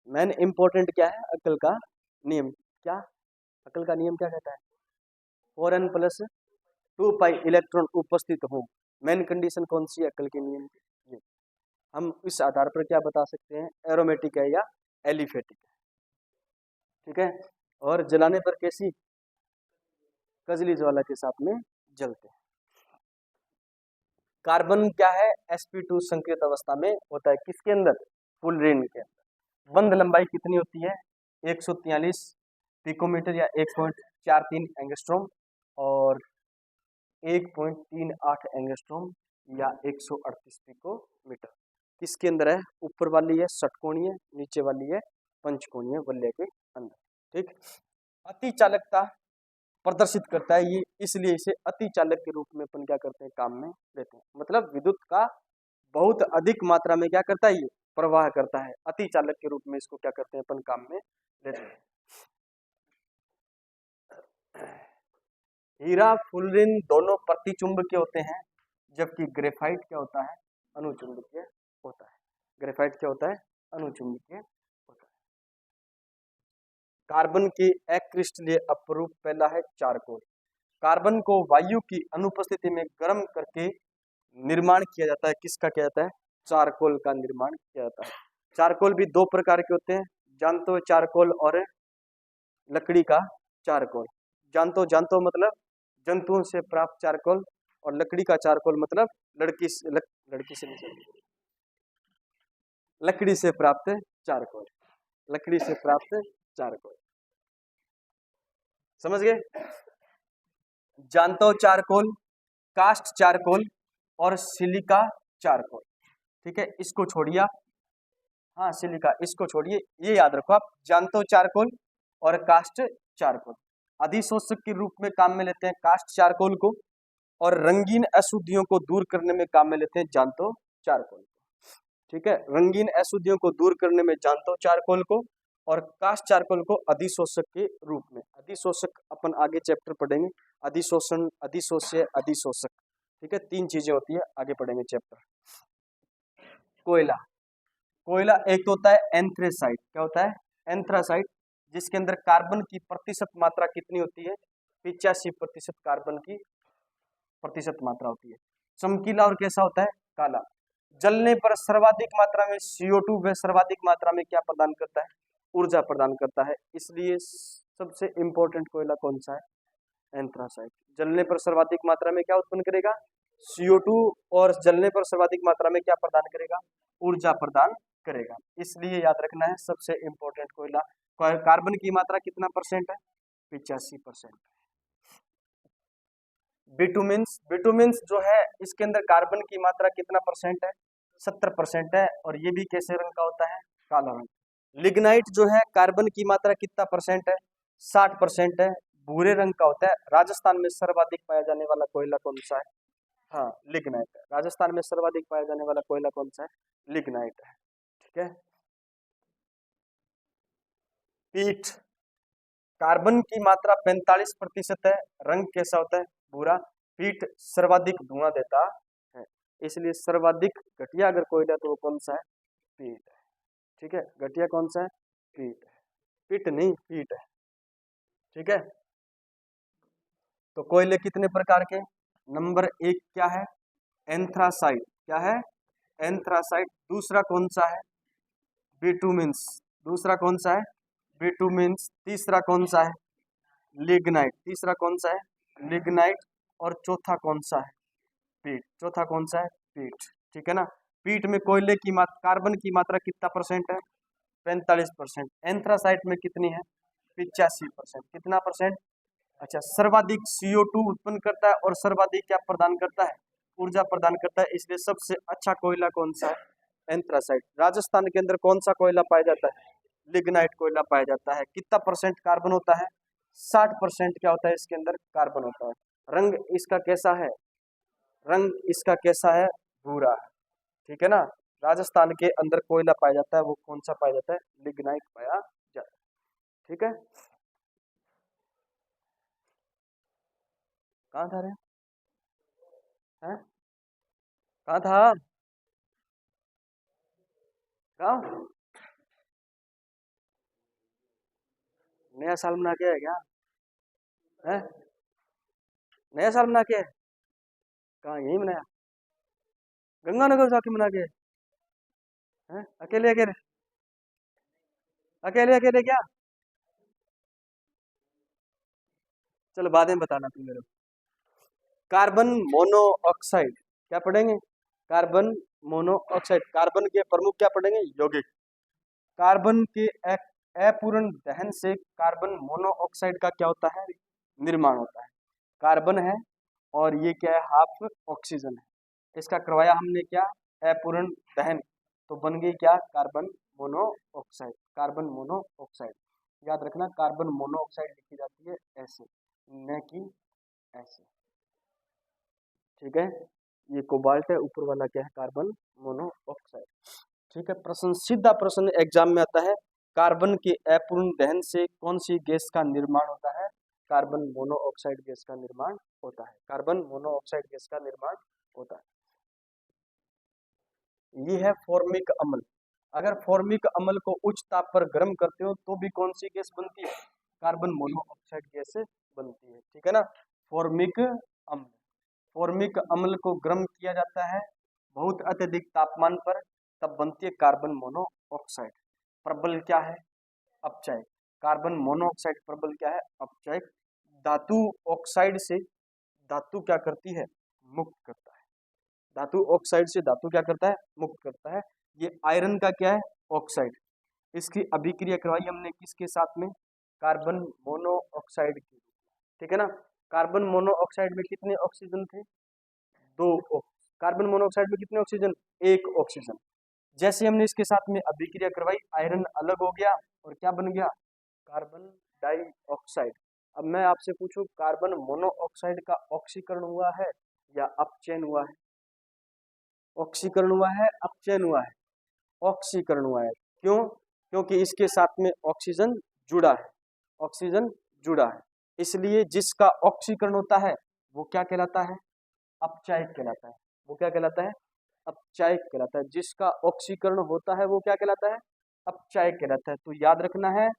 मेन इंपॉर्टेंट क्या है? हक्कल का नियम क्या? हक्कल का नियम क्या कहता है? 4n+2 पाई इलेक्ट्रॉन उपस्थित हो। मेन कंडीशन कौन सी है हक्कल के नियम की? ये हम इस आधार पर क्या बता सकते हैं? एरोमेटिक है या एलिफेटिक है, ठीक है। और जलाने पर कैसी? कजली ज्वाला के साथ में जलते हैं। कार्बन क्या है? sp2 संकेत अवस्था में होता है, किसके अंदर? फुलरिन के अंदर। बंध लंबाई कितनी होती है? 143 पिकोमीटर या 1.43 एंगस्ट्रॉम, और 1.38 एंगस्ट्रॉम या 138 पिकोमीटर। किसके अंदर है? ऊपर वाली है षटकोणीय, नीचे वाली है पंचकोणीय वलय के अंदर, ठीक। अति चालकता प्रदर्शित करता है ये, इसलिए इसे अति चालक के रूप में अपन क्या करते हैं? काम में लेते हैं। मतलब विद्युत का बहुत अधिक मात्रा में क्या करता है? ये प्रवाह करता है। अति चालक के रूप में इसको क्या करते हैं? अपन काम में लेते हैं। हीरा फुलरिन दोनों प्रतिचुंबकीय होते हैं, जबकि ग्रेफाइट क्या होता है? अनुचुंबकीय होता है। ग्रेफाइट क्या होता है? अनुचुंबकीय होता है। कार्बन के अक्रिस्टलीय अपरूप पहला है चारकोल। कार्बन को वायु की अनुपस्थिति में गर्म करके निर्माण किया जाता है। किसका किया जाता है? चारकोल का निर्माण किया जाता है। चारकोल भी दो प्रकार के होते हैं, जानतो चारकोल और लकड़ी का चारकोल। जानतो मतलब जंतुओं से प्राप्त चारकोल, और लकड़ी का चारकोल मतलब लकड़ी से नहीं, लकड़ी से प्राप्त चारकोल, लकड़ी से प्राप्त चारकोल। समझ गए? जानतो चारकोल, कास्ट चारकोल और सिलिका चारकोल। ठीक है, इसको छोड़िए आप, हाँ सिलिका इसको छोड़िए, ये याद रखो आप, जानतो चारकोल और कास्ट चारकोल अधिशोषक के रूप में काम में लेते हैं कास्ट चारकोल को, और रंगीन अशुद्धियों को दूर करने में काम में लेते हैं जानतो चारकोल को। ठीक है, रंगीन अशुद्धियों को दूर करने में जानतो चारकोल को, और कास्ट चारकोल को अधिशोषक के रूप में। अधिशोषक अपन आगे चैप्टर पढ़ेंगे, अधिशोषण, अधिशोष्य, अधिशोषक। ठीक है, 3 चीजें होती है, आगे पढ़ेंगे चैप्टर। कोयला, कोयला एक तो होता है एंथ्रेसाइट। क्या होता है? एंथ्रासाइट, जिसके अंदर कार्बन की प्रतिशत मात्रा कितनी होती है? 85% कार्बन की प्रतिशत मात्रा होती है। चमकीला और कैसा होता है? काला। जलने पर सर्वाधिक मात्रा में CO2 व सर्वाधिक मात्रा में क्या प्रदान करता है? ऊर्जा प्रदान करता है। इसलिए सबसे इंपॉर्टेंट कोयला कौन सा है? एंथ्रासाइट। जलने पर सर्वाधिक मात्रा में क्या उत्पन्न करेगा? CO2, और जलने पर सर्वाधिक मात्रा में क्या प्रदान करेगा? ऊर्जा प्रदान करेगा। इसलिए याद रखना है सबसे इंपॉर्टेंट कोयला। कार्बन की मात्रा कितना परसेंट है? 85%। बिटुमिन्स, बिटुमिन्स जो है इसके अंदर कार्बन की मात्रा कितना परसेंट है? 70% है, और ये भी कैसे रंग का होता है? काला रंग। लिग्नाइट जो है कार्बन की मात्रा कितना परसेंट है? 60% है, भूरे रंग का होता है। राजस्थान में सर्वाधिक पाया जाने वाला कोयला कौन सा है? हाँ लिग्नाइट है। राजस्थान में सर्वाधिक पाया जाने वाला कोयला कौन सा है? लिग्नाइट है। ठीक है। पीट, कार्बन की मात्रा 45% है, रंग कैसा होता है? भूरा। पीट सर्वाधिक धुआं देता है, इसलिए सर्वाधिक घटिया अगर कोयला तो वो कौन सा है? पीट है। ठीक है, घटिया कौन सा है? पीट है, पीट नहीं पीट है। ठीक है, तो कोयले कितने प्रकार के? नंबर 1 क्या है? एंथ्रासाइट। क्या है? एंथ्रासाइट। दूसरा कौन सा है? बिटुमिन्स। दूसरा कौन सा है? बिटुमिन्स। तीसरा कौन सा है? लिग्नाइट। तीसरा कौन सा है? लिग्नाइट। और चौथा कौन सा है? पीट। चौथा कौन सा है? पीट। ठीक है ना। पीट में कोयले की मात्रा, कार्बन की मात्रा कितना परसेंट है? 45%। एंथ्रासाइट में कितनी है? 85%। कितना परसेंट? अच्छा, सर्वाधिक CO2 उत्पन्न करता है और सर्वाधिक क्या प्रदान करता है? ऊर्जा प्रदान करता है। इसलिए सबसे अच्छा कोयला कौन सा है? एंथ्रासाइट। राजस्थान के अंदर कौन सा कोयला पाया जाता है? लिग्नाइट कोयला पाया जाता है। कितना परसेंट कार्बन होता है? 60% क्या होता है इसके अंदर? कार्बन होता है। रंग इसका कैसा है? रंग इसका कैसा है? भूरा। ठीक है ना। राजस्थान के अंदर कोयला पाया जाता है, वो कौन सा पाया जाता है? लिग्नाइट पाया जाता है। ठीक है, कहाँ था रे? हैं? कहाँ था? कहाँ? नया साल मना के है क्या? है? नया साल मना के है? कहाँ, यही मनाया? गंगानगर जाके मना के? हैं? अकेले अकेले? अकेले अकेले क्या? चलो बाद में बताना तुम मेरे को। कार्बन मोनोऑक्साइड, क्या पढ़ेंगे? Carbon monoxide. कार्बन के प्रमुख क्या पढ़ेंगे? यौगिक। कार्बन के अपूर्ण दहन से कार्बन मोनोऑक्साइड का क्या होता है? निर्माण होता है। कार्बन है और ये क्या है? हाफ ऑक्सीजन है। इसका करवाया हमने क्या? अपूर्ण दहन, तो बन गई क्या? Carbon monoxide. कार्बन मोनोऑक्साइड याद रखना, कार्बन मोनोऑक्साइड लिखी जाती है ऐसे, न कि ऐसे। ठीक है, ये कोबाल्ट है, ऊपर वाला क्या है? Carbon monoxide. ठीक है, प्रश्न, सीधा प्रश्न एग्जाम में आता है, कार्बन के अपूर्ण दहन से कौन सी गैस का निर्माण होता है? कार्बन मोनोऑक्साइड गैस का निर्माण होता है। कार्बन मोनोऑक्साइड गैस का निर्माण होता है। ये है फॉर्मिक अम्ल। अगर फॉर्मिक अम्ल को उच्च ताप पर गर्म करते हो तो भी कौन सी गैस बनती है? कार्बन मोनोऑक्साइड गैस बनती है। ठीक है ना। फॉर्मिक अम्ल, फॉर्मिक अम्ल को गर्म किया जाता है बहुत अत्यधिक तापमान पर, तब बनती है कार्बन मोनोऑक्साइड। प्रबल क्या है? अपचय। कार्बन मोनोऑक्साइड प्रबल क्या है? अपचय। धातु ऑक्साइड से धातु क्या करती है, मुक्त करता है। धातु ऑक्साइड से धातु क्या करता है, मुक्त करता है। ये आयरन का क्या है, ऑक्साइड। इसकी अभिक्रिया करवाई हमने किसके साथ में, कार्बन मोनोऑक्साइड की। ठीक है ना। कार्बन मोनोऑक्साइड में कितने ऑक्सीजन थे, दो। कार्बन मोनोऑक्साइड में कितने ऑक्सीजन, एक ऑक्सीजन। जैसे हमने इसके साथ में अभिक्रिया करवाई, आयरन अलग हो गया और क्या बन गया, कार्बन डाइऑक्साइड। अब मैं आपसे पूछूं, कार्बन मोनोऑक्साइड का ऑक्सीकरण हुआ है या अपचयन हुआ है, ऑक्सीकरण हुआ है, अपचयन हुआ है, ऑक्सीकरण हुआ है। क्यों, क्योंकि इसके साथ में ऑक्सीजन जुड़ा है, ऑक्सीजन जुड़ा है। इसलिए जिसका ऑक्सीकरण होता है वो क्या कहलाता है, अपचायक कहलाता है। वो क्या कहलाता है, अपचायक कहलाता है। जिसका ऑक्सीकरण होता है वो क्या कहलाता है, अपचायक कहलाता है। तो याद रखना है,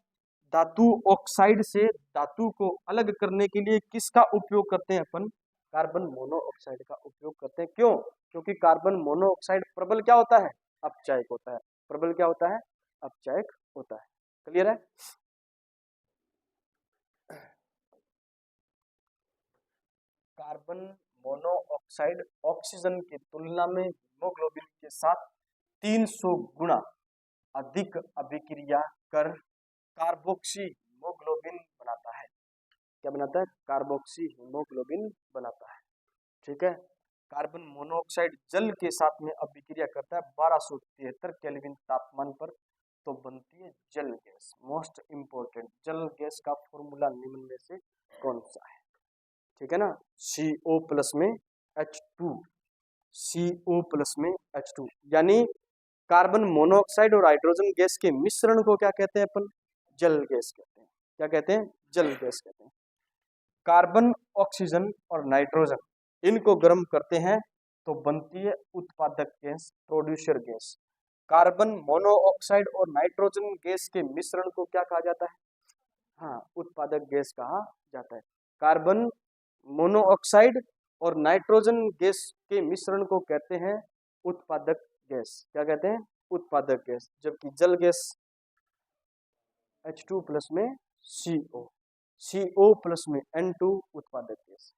धातु ऑक्साइड से धातु को अलग करने के लिए किसका उपयोग करते हैं अपन, कार्बन मोनोऑक्साइड का उपयोग करते हैं। क्यों, क्योंकि कार्बन मोनोऑक्साइड प्रबल क्या होता है, अपचायक होता है। प्रबल क्या होता है, अपचायक होता है। क्लियर है। कार्बन मोनोऑक्साइड ऑक्सीजन की तुलना में हीमोग्लोबिन के साथ 300 गुना अधिक अभिक्रिया कर कार्बोक्सी हीमोग्लोबिन बनाता है। क्या बनाता है, कार्बोक्सी हीमोग्लोबिन बनाता है। ठीक है। कार्बन मोनोऑक्साइड जल के साथ में अभिक्रिया करता है 1273 केल्विन तापमान पर, तो बनती है जल गैस। मोस्ट इंपोर्टेंट, जल गैस का फॉर्मूला निम्न में से कौन सा है। ठीक है ना, CO प्लस में H2, CO प्लस में H2, यानी कार्बन मोनोऑक्साइड और हाइड्रोजन गैस के मिश्रण को क्या कहते हैं अपन, जल गैस कहते हैं। क्या कहते हैं, जल गैस कहते हैं। कार्बन, ऑक्सीजन और नाइट्रोजन इनको गर्म करते हैं तो बनती है उत्पादक gas, producer gas. Carbon monoxide और नाइट्रोजन गैस के मिश्रण को क्या कहा जाता है, हाँ, उत्पादक गैस कहा जाता है। कार्बन मोनोऑक्साइड और नाइट्रोजन गैस के मिश्रण को कहते हैं उत्पादक गैस। क्या कहते हैं, उत्पादक गैस। जबकि जल गैस H2 प्लस में CO, CO प्लस में N2 उत्पादक gas.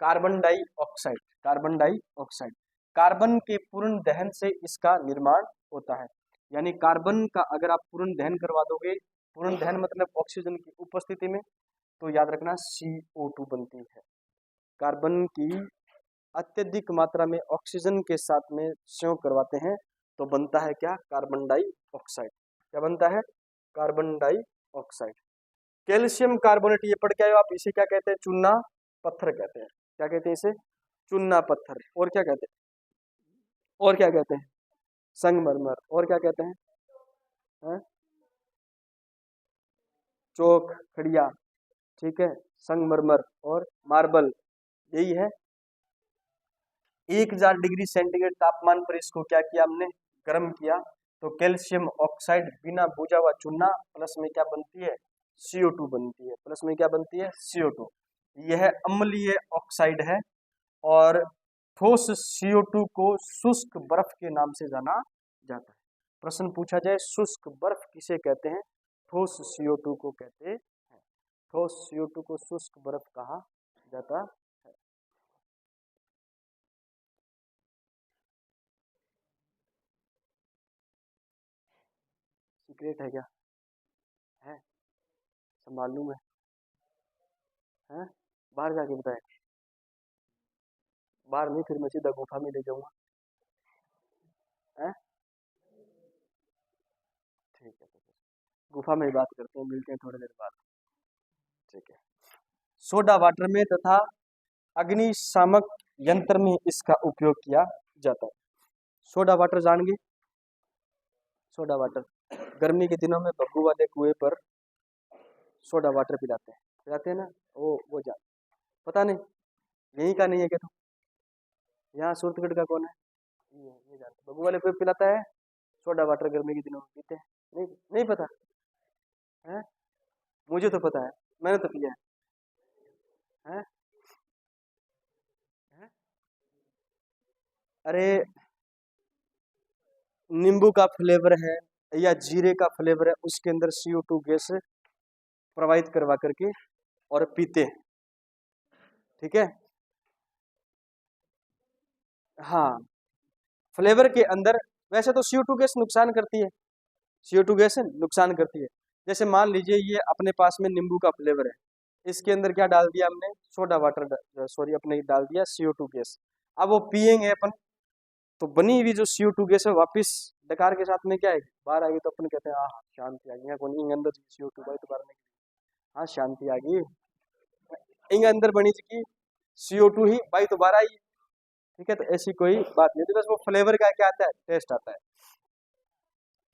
Carbon dioxide, carbon dioxide carbon के पूर्ण दहन से इसका निर्माण होता है। यानी कार्बन का अगर आप पूर्ण दहन करवा दोगे, पूर्ण दहन मतलब ऑक्सीजन की उपस्थिति में, तो याद रखना CO2 बनती है। कार्बन की अत्यधिक मात्रा में ऑक्सीजन के साथ में संयोग करवाते हैं तो बनता है क्या, कार्बन डाइऑक्साइड। क्या बनता है, कार्बन डाइऑक्साइड। कैल्शियम कार्बोनेट, ये पढ़ के आए हो आप, इसे क्या कहते हैं, चूना पत्थर कहते हैं। क्या कहते हैं इसे, चूना पत्थर। और क्या कहते हैं, और क्या कहते हैं, संगमरमर। और क्या कहते हैं, है? चौक, खड़िया। ठीक है, संगमरमर और मार्बल, यही है। 1000 डिग्री सेंटीग्रेड तापमान पर इसको क्या किया हमने, गर्म किया, तो कैल्शियम ऑक्साइड बिना बुझा हुआ चूना प्लस में क्या बनती है, CO2 बनती है। प्लस में क्या बनती है, CO2। यह अम्लीय ऑक्साइड है और ठोस CO2 को शुष्क बर्फ के नाम से जाना जाता है। प्रश्न पूछा जाए, शुष्क बर्फ किसे कहते हैं, ठोस CO2 को कहते हैं। ठोस CO2 को शुष्क बर्फ कहा जाता है। सीक्रेट है क्या, है, संभालू मैं, है, बाहर जाके बताए, बाहर नहीं, फिर मैं सीधा गुफा में ले जाऊंगा। है, ठीक है, तो फिर गुफा में ही बात करते हैं, मिलते हैं थोड़ी देर बाद। ठीक है। सोडा वाटर में तथा अग्निशामक यंत्र में इसका उपयोग किया जाता है। सोडा वाटर जान गए, सोडा वाटर गर्मी के दिनों में बग्गू वाले कुएं पर सोडा वाटर पिलाते हैं ना, वो जान, पता नहीं यहीं का नहीं है क्या, तो यहाँ सूरतगढ़ का कौन है, ये जानते, बग्गू वाले कुएं पिलाता है सोडा वाटर, गर्मी के दिनों में पीते हैं। नहीं, नहीं पता है, मुझे तो पता है, मैंने तो पिया है। है? अरे नींबू का फ्लेवर है या जीरे का फ्लेवर है, उसके अंदर CO2 गैस प्रवाहित करवा करके और पीते हैं, ठीक है। हाँ, फ्लेवर के अंदर वैसे तो CO2 गैस नुकसान करती है, CO2 गैस नुकसान करती है। जैसे मान लीजिए ये अपने पास में नींबू का फ्लेवर है, इसके अंदर क्या डाल दिया हमने, सोडा वाटर सॉरी अपने डाल दिया CO2 गैस। अब वो पियेंगे अपन, तो बनी हुई जो CO2 गैस है वापिस डकार के साथ में क्या आएगी, बाहर आएगी, तो अपन कहते हैं हाँ शांति आ गई, यहाँ कौन इंग अंदर CO2 भाई तो बाहर निकली, हाँ शांति आ गई, इंग अंदर बनी की CO2 ही भाई तो बाहर आई, ठीक है। तो ऐसी कोई बात नहीं होती, बस वो फ्लेवर का क्या आता है, टेस्ट आता है,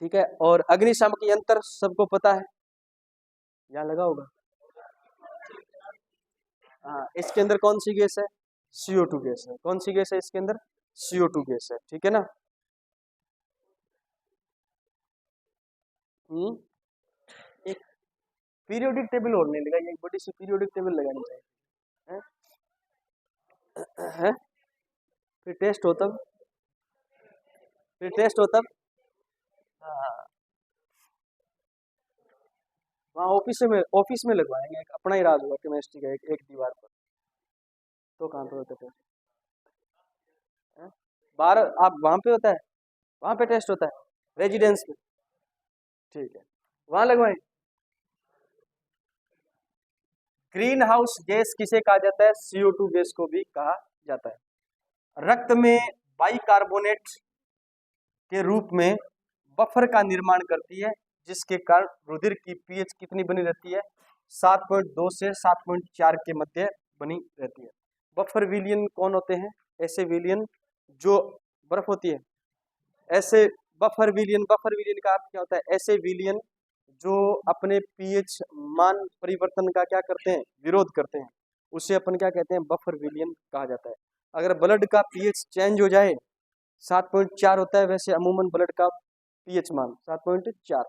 ठीक है। और अग्निशामक यंत्र सबको पता है, यहाँ लगा होगा, हाँ, इसके अंदर कौन सी गैस है, CO2 गैस है, कौन सी गैस है इसके अंदर, CO2 गैस है, ठीक है ना। एक पीरियोडिक टेबल और नहीं लगाई, एक बड़ी सी पीरियोडिक टेबल लगानी चाहिए, है? फिर टेस्ट हो तब, फिर टेस्ट हो तब, हाँ, वहाँ ऑफिस में लगवाएंगे, एक अपना ही राज होगा केमिस्ट्री का, एक दीवार पर, तो कहाँ पे होता है टेस्ट, बाहर आप वहाँ पे होता है, वहाँ पे टेस्ट होता है रेजिडेंस में, ठीक है, वहाँ लगवाएं। ग्रीन हाउस गैस किसे कहा जाता है, CO2 गैस को भी कहा जाता है। रक्त में बाइकार्बोनेट के रूप में बफर का निर्माण करती है, जिसके कारण रुधिर की पीएच कितनी बनी रहती है, 7.2 से 7.4 के मध्य बनी रहती है। बफर विलियन कौन होते हैं, ऐसे विलियन जो बर्फ होती है, ऐसे बफर विलियन का अर्थ क्या होता है, ऐसे विलियन जो अपने पीएच मान परिवर्तन का क्या करते हैं, विरोध करते हैं, उसे अपन क्या कहते हैं, बफर विलियन कहा जाता है। अगर ब्लड का पीएच चेंज हो जाए, 7.4 होता है वैसे अमूमन ब्लड का पीएच मान 7.4,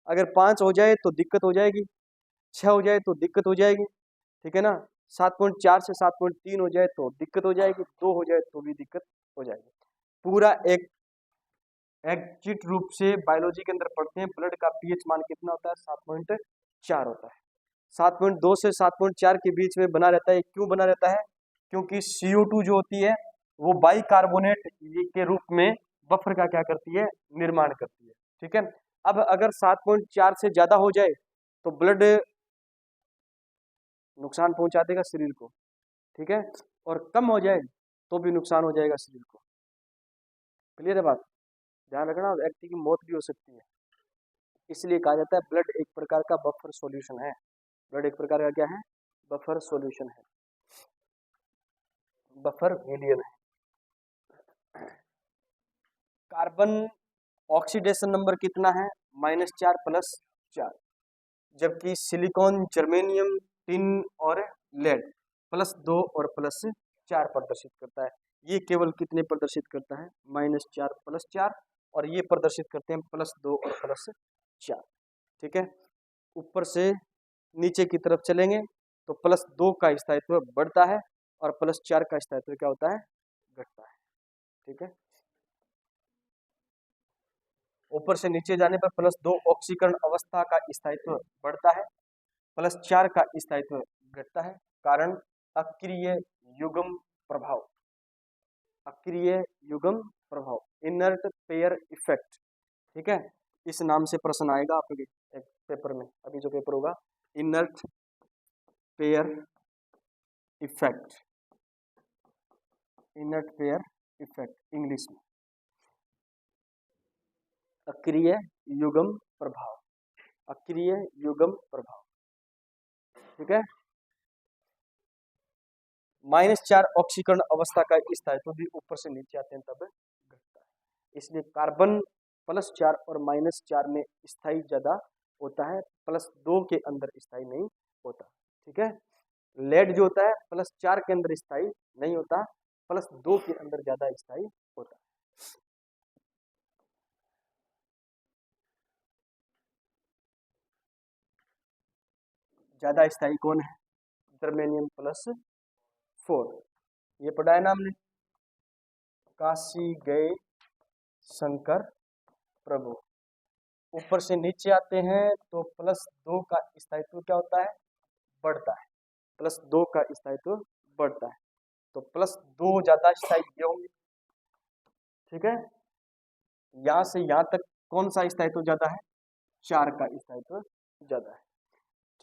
अगर 5 हो जाए तो दिक्कत हो जाएगी, 6 हो जाए तो दिक्कत हो जाएगी, ठीक है ना। 7.4 से 7.3 हो जाए तो दिक्कत हो जाएगी, 2 हो जाए तो भी दिक्कत हो जाएगी। पूरा एक एग्जिट रूप से बायोलॉजी के अंदर पढ़ते हैं, ब्लड का पीएच मान कितना होता है, 7.4 होता है। 7.2 से 7.4 के बीच में बना रहता है, क्यों बना रहता है, क्योंकि CO2 जो होती है वो बाइकार्बोनेट के रूप में बफर का क्या करती है, निर्माण करती है, ठीक है। अब अगर 7.4 से ज्यादा हो जाए तो ब्लड नुकसान पहुंचा देगा शरीर को, ठीक है, और कम हो जाए तो भी नुकसान हो जाएगा शरीर को, क्लियर है बात, ध्यान रखना, व्यक्ति की मौत भी हो सकती है। इसलिए कहा जाता है ब्लड एक प्रकार का बफर सॉल्यूशन है, ब्लड एक प्रकार का क्या है, बफर सॉल्यूशन है, बफर विलियन है। कार्बन ऑक्सीडेशन नंबर कितना है, -4 +4, जबकि सिलिकॉन, जर्मेनियम, टिन और लेड +2 और +4 प्रदर्शित करता है। ये केवल कितने प्रदर्शित करता है, -4 +4, और ये प्रदर्शित करते हैं +2 और +4, ठीक है। ऊपर से नीचे की तरफ चलेंगे तो +2 का स्थायित्व बढ़ता है और +4 का स्थायित्व क्या होता है, घटता है, ठीक है। ऊपर से नीचे जाने पर +2 ऑक्सीकरण अवस्था का स्थायित्व बढ़ता है, +4 का स्थायित्व घटता है, कारण अक्रिय युग्म प्रभाव, अक्रिय युग्म प्रभाव, इनर्ट पेयर इफेक्ट, ठीक है। इस नाम से प्रश्न आएगा आपके एक पेपर में, अभी जो पेपर होगा, inert pair effect, inert pair effect English में, अक्रिय युग्म प्रभाव, अक्रिय युग्म प्रभाव, ठीक है। -4 ऑक्सीकरण अवस्था का स्थायित्व भी ऊपर से नीचे आते हैं तब घटता है, इसलिए कार्बन +4 और -4 में स्थायी ज्यादा होता है, +2 के अंदर स्थायी नहीं होता, ठीक है। लेड जो होता है +4 के अंदर स्थायी नहीं होता, +2 के अंदर ज्यादा स्थायी होता है। ज्यादा स्थायी कौन है, जर्मेनियम +4, ये पढ़ा है ना हमने, काशी गए शंकर प्रभु। ऊपर से नीचे आते हैं तो +2 का स्थायित्व क्या होता है, बढ़ता है, +2 का स्थायित्व बढ़ता है। तो +2 ज्यादा स्थायी ये होंगे, ठीक है। यहां से यहां तक कौन सा स्थायित्व ज्यादा है, 4 का स्थायित्व ज्यादा है,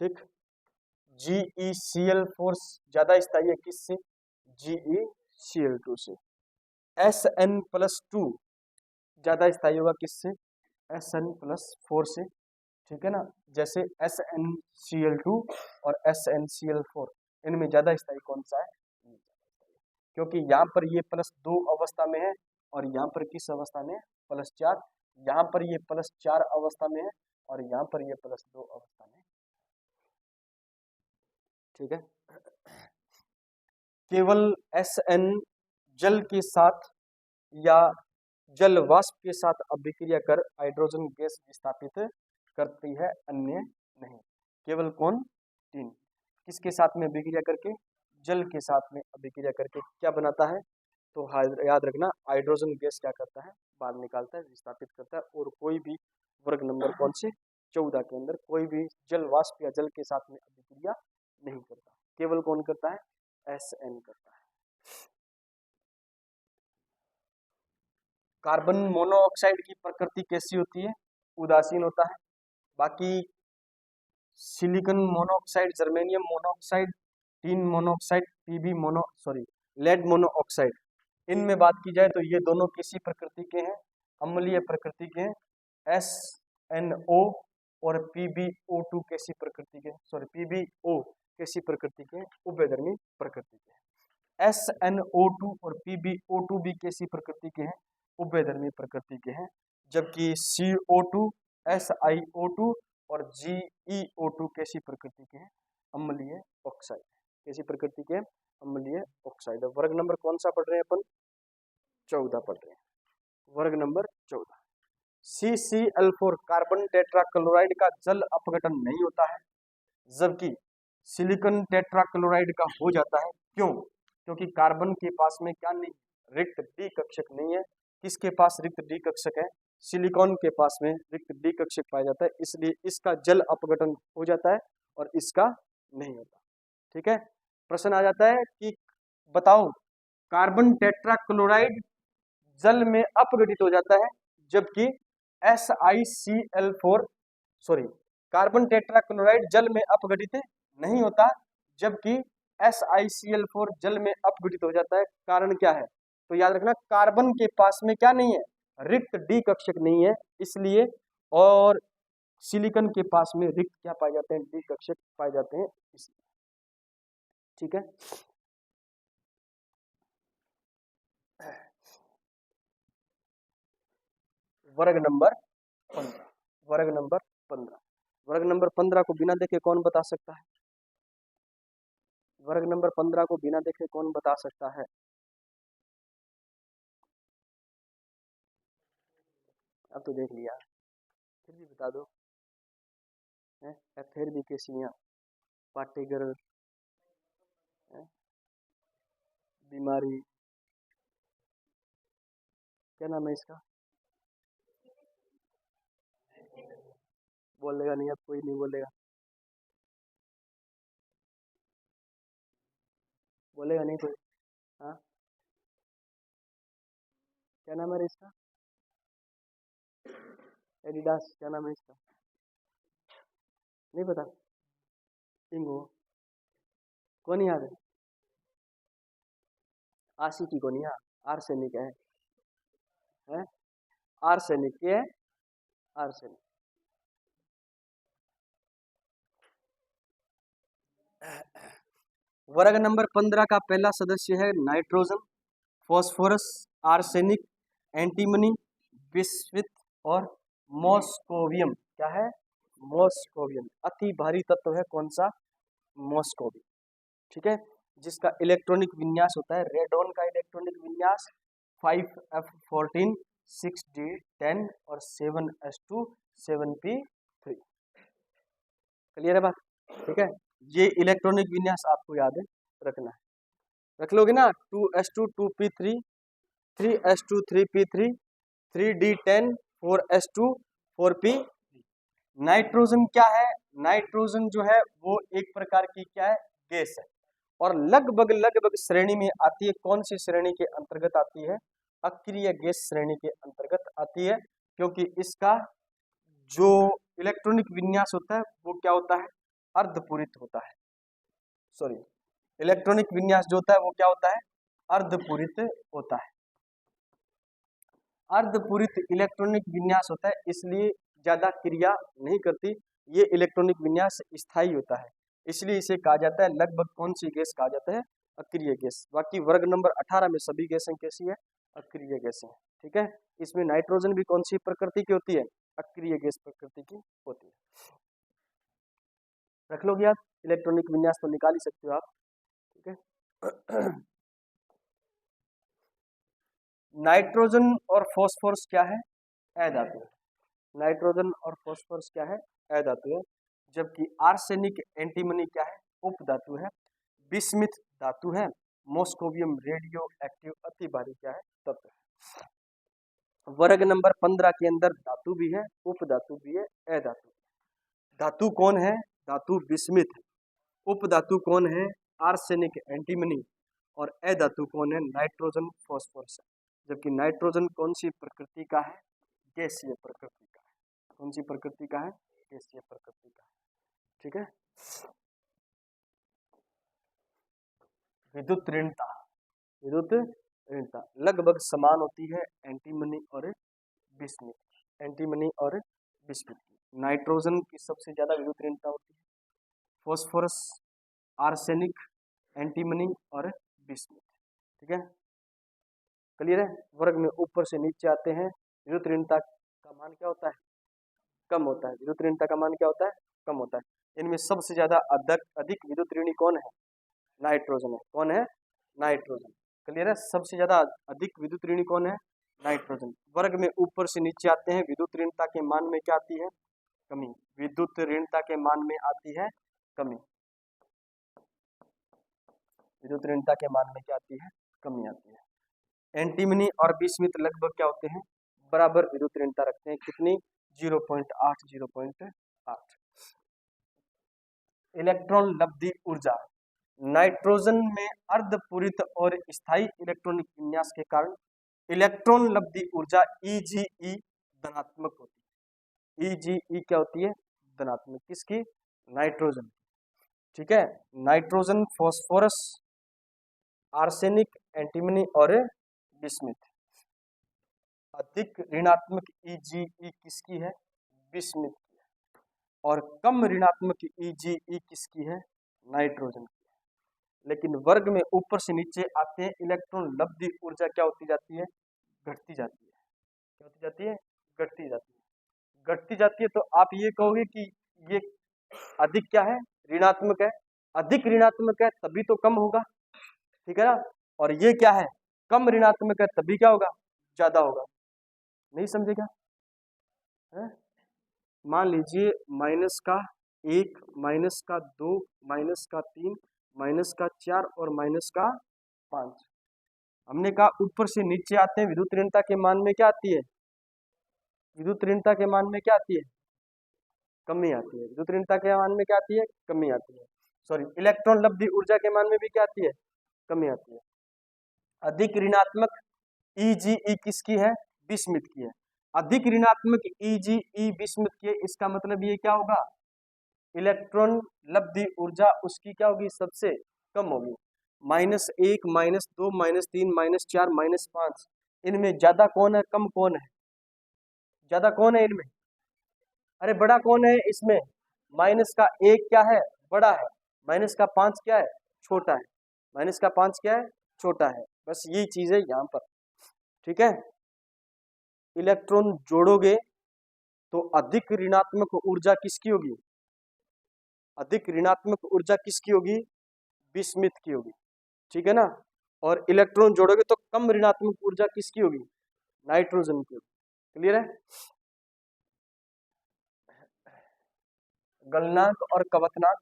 ठीक। GeCl4 ज्यादा स्थायी है किससे, GeCl2 से। Sn+2 ज्यादा स्थायी होगा किससे, Sn+4 से, ठीक है ना। जैसे SnCl2 और SnCl4 इनमें ज्यादा स्थायी कौन सा है, क्योंकि यहाँ पर ये +2 अवस्था में है और यहाँ पर किस अवस्था में है, +4। यहाँ पर ये +4 अवस्था में है और यहाँ पर ये +2 अवस्था में है, ठीक है। केवल Sn जल के साथ या जल वाष्प के साथ अभिक्रिया कर हाइड्रोजन गैस विस्थापित करती है, अन्य नहीं। केवल कौन, 3 किसके साथ में अभिक्रिया करके, जल के साथ में अभिक्रिया करके क्या बनाता है, तो याद रखना हाइड्रोजन गैस क्या करता है, बाहर निकालता है, विस्थापित करता है। और कोई भी वर्ग नंबर कौन से, 14 के अंदर कोई भी जल वाष्प या जल के साथ में अभिक्रिया नहीं करता, केवल कौन करता है, Sn करता है। कार्बन मोनोऑक्साइड की प्रकृति कैसी होती है, उदासीन होता है। बाकी silicon monoxide, germanium monoxide, tin monoxide, lead monoxide, इनमें बात की जाए तो ये दोनों किसी प्रकृति के हैं, अम्लीय प्रकृति के हैं। SNO और PbO2 कैसी प्रकृति के, PbO कैसी प्रकृति के, उभयधर्मी प्रकृति के हैं। SNO2 और PbO2 भी कैसी प्रकृति के हैं, उभयधर्मी प्रकृति के हैं। जबकि CO2, SiO2 और GeO2 कैसी प्रकृति के हैं, अम्लीय ऑक्साइड। कैसी प्रकृति के, अम्लीय ऑक्साइड। वर्ग नंबर कौन सा पढ़ रहे हैं अपन, 14 पढ़ रहे हैं, वर्ग नंबर 14। CCl4 कार्बन टेट्राक्लोराइड का जल अपघटन नहीं होता है, जबकि सिलिकॉन टेट्राक्लोराइड का हो जाता है। क्यों, क्योंकि कार्बन के पास में क्या नहीं, रिक्त डी कक्षक नहीं है। किसके पास रिक्त डी कक्षक है, सिलिकॉन के पास में रिक्त डी कक्षक पाया जाता है, इसलिए इसका जल अपघटन हो जाता है और इसका नहीं होता, ठीक है। प्रश्न आ जाता है कि बताओ कार्बन टेट्राक्लोराइड जल में अपघटित हो जाता है, जबकि कार्बन टेट्राक्लोराइड जल में अपघटित नहीं होता, जबकि SiCl4 जल में अपघटित हो जाता है। कारण क्या है, तो याद रखना कार्बन के पास में क्या नहीं है, रिक्त डी कक्षक नहीं है, इसलिए। और सिलिकॉन के पास में रिक्त क्या पाए जाते हैं, डी कक्षक पाए जाते हैं, इसलिए, ठीक है। वर्ग नंबर 15, वर्ग नंबर 15, वर्ग नंबर 15 को बिना देखे कौन बता सकता है, वर्ग नंबर 15 को बिना देखे कौन बता सकता है, अब तो देख लिया, फिर भी बता दो। फिर भी केसियां, पाटेगर, बीमारी, क्या नाम है इसका, बोलेगा नहीं, अब कोई नहीं बोलेगा, बोलेगा नहीं कोई। हाँ, क्या नाम है इसका, एडिडास, क्या नाम है इसका, नहीं पता, इंगो, कौन याद है, आशिकी को नहीं, आर्सेनिक है, आर्सेनिक के है, आर्सेनिक। वर्ग नंबर 15 का पहला सदस्य है nitrogen, phosphorus, arsenic, antimony, bismuth और मॉस्कोवियम। क्या है, मॉस्कोवियम। अति भारी तत्व है कौन सा, मॉस्कोवियम, ठीक है। जिसका इलेक्ट्रॉनिक विन्यास होता है, रेडॉन का इलेक्ट्रॉनिक विन्यास 5f14 6d10 और 7s2 7p3। क्लियर है बात, ठीक है। ये इलेक्ट्रॉनिक विन्यास आपको याद है रखना है, रख लोगे ना, 2s2 2p3 3s2 3p3 3d10 4s2 4p। Nitrogen क्या है, नाइट्रोजन जो है वो एक प्रकार की क्या है, गैस है और लगभग लगभग श्रेणी में आती है। कौन सी श्रेणी के अंतर्गत आती है? अक्रिय गैस श्रेणी के अंतर्गत आती है, क्योंकि इसका जो इलेक्ट्रॉनिक विन्यास होता है वो क्या होता है? अर्धपूरित होता है। सॉरी, इलेक्ट्रॉनिक विन्यास जो होता है वो क्या होता है? अर्धपूरित होता है। अर्धपूरित इलेक्ट्रॉनिक विन्यास होता है, इसलिए ज्यादा क्रिया नहीं करती। ये इलेक्ट्रॉनिक विन्यास स्थायी होता है, इसलिए इसे कहा जाता है लगभग कौन सी गैस कहा जाता है? अक्रिय गैस। बाकी वर्ग नंबर 18 में सभी गैसें कैसी है? अक्रिय गैसें। ठीक है, इसमें नाइट्रोजन भी कौन सी प्रकृति की होती है? अक्रिय गैस प्रकृति की होती है। रख लोगे आप, इलेक्ट्रॉनिक विन्यास तो निकाल ही सकते हो आप। ठीक है। नाइट्रोजन और फॉस्फोरस क्या है? अधातु है। नाइट्रोजन और फॉस्फोरस क्या है? अधातु है। जबकि आर्सेनिक एंटीमनी क्या है? उपधातु है। बिस्मिथ धातु है। मॉस्कोवियम रेडियो एक्टिव अति भारी क्या है? तत्व है। वर्ग नंबर 15 के अंदर धातु भी है, उपधातु भी है, अधातु। धातु कौन है? धातु बिस्मिथ। उपधातु कौन है? Arsenic antimony. और अधातु कौन है? Nitrogen phosphorus. जबकि नाइट्रोजन कौन सी प्रकृति का है? गैसीय प्रकृति का है। कौन सी प्रकृति का है? गैसीय प्रकृति का है। ठीक है। विद्युत ऋणता, विद्युत ऋणता लगभग समान होती है एंटीमनी और बिस्मिथ, एंटीमनी और बिस्मिथ की। नाइट्रोजन की सबसे ज्यादा विद्युत ऋणता होती है, फॉस्फोरस, आर्सेनिक, एंटीमनी और बिस्मिथ। ठीक है, क्लियर है। वर्ग में ऊपर से नीचे आते हैं। विद्युत ऋणता का मान क्या होता है? कम होता है। विद्युत ऋणता का मान क्या होता है? कम होता है। इनमें सबसे ज्यादा अधिक विद्युत ऋणी कौन है? नाइट्रोजन है। कौन है? नाइट्रोजन। क्लियर है। सबसे ज्यादा अधिक विद्युत ऋणी कौन है? नाइट्रोजन। वर्ग में ऊपर से नीचे आते हैं। विद्युत ऋणता के मान में क्या आती है? कमी। विद्युत ऋणता के मान में आती है कमी। विद्युत ऋणता के मान में क्या आती है? कमी आती है। एंटीमनी और बिस्मिथ लगभग क्या होते हैं? बराबर विद्युत ऋणता रखते हैं। कितनी? 0.8 0.8। इलेक्ट्रॉन लब्धि ऊर्जा। नाइट्रोजन में अर्धपूरित और स्थायी इलेक्ट्रॉनिक विन्यास के कारण इलेक्ट्रॉन लब्धि ऊर्जा EgE धनात्मक होती है। EgE क्या होती है? धनात्मक। किसकी? नाइट्रोजन। ठीक है। नाइट्रोजन, फॉस्फोरस, आर्सेनिक, एंटीमनी और बिस्मिथ। अधिक ऋणात्मक EgE किसकी है? बिस्मिथ की है। और कम ऋणात्मक EgE किसकी है? नाइट्रोजन की है। लेकिन वर्ग में ऊपर से नीचे आते हैं। इलेक्ट्रॉन लब्धि ऊर्जा क्या होती जाती है? घटती जाती है। क्या होती जाती है? घटती जाती है। घटती जाती है तो आप ये कहोगे कि ये अधिक क्या है? ऋणात्मक है। अधिक ऋणात्मक है तभी तो कम होगा। ठीक है ना। और ये क्या है? कम ऋणात्मक है तभी क्या होगा? ज्यादा होगा। नहीं समझे क्या? मान लीजिए -1, -2, -3, -4 और -5। हमने कहा ऊपर से नीचे आते हैं। विद्युत ऋणता के मान में क्या आती है? विद्युत ऋणता के मान में क्या आती है? कमी आती है। विद्युत ऋणता के मान में क्या आती है? कमी आती है। सॉरी, इलेक्ट्रॉन लब्धि ऊर्जा के मान में भी क्या आती है? कमी आती है। अधिक ऋणात्मक EgE किसकी है? बिस्मिथ की है। अधिक ऋणात्मक EgE बिस्मिथ की है। इसका मतलब ये क्या होगा? इलेक्ट्रॉन लब्धि ऊर्जा उसकी क्या होगी? सबसे कम होगी। -1, -2, -3, -4, -5। इनमें ज्यादा कौन है? कम कौन है? ज्यादा कौन है इनमें? अरे बड़ा कौन है इसमें? -1 क्या है? बड़ा है। -5 क्या है? छोटा है। -5 क्या है? छोटा है। बस यही चीज है यहाँ पर। ठीक है। इलेक्ट्रॉन जोड़ोगे तो अधिक ऋणात्मक ऊर्जा किसकी होगी? अधिक ऋणात्मक ऊर्जा किसकी होगी? बिस्मिथ की होगी। ठीक है ना। और इलेक्ट्रॉन जोड़ोगे तो कम ऋणात्मक ऊर्जा किसकी होगी? नाइट्रोजन की होगी। क्लियर है। गलनांक और कवतनांक।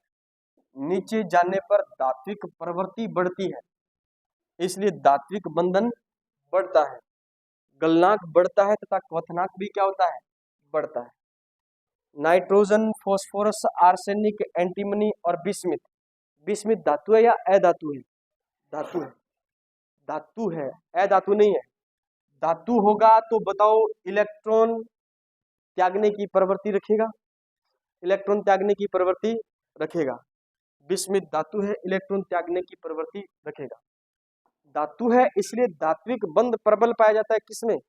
नीचे जाने पर धात्विक प्रवृत्ति बढ़ती है, इसलिए धात्विक बंधन बढ़ता है। गलनांक बढ़ता है तथा क्वथनांक भी क्या होता है? बढ़ता है। नाइट्रोजन, फॉस्फोरस, आर्सेनिक, एंटीमनी और बिस्मिथ बिस्मिथ धातु है या अधातु है? धातु है, धातु है, अधातु नहीं है। धातु होगा तो बताओ इलेक्ट्रॉन त्यागने की प्रवृत्ति रखेगा, इलेक्ट्रॉन त्यागने की प्रवृत्ति रखेगा। बिस्मिथ धातु है, इलेक्ट्रॉन त्यागने की प्रवृत्ति रखेगा। धातु है इसलिए धात्विक बंध प्रबल पाया जाता है किसमें?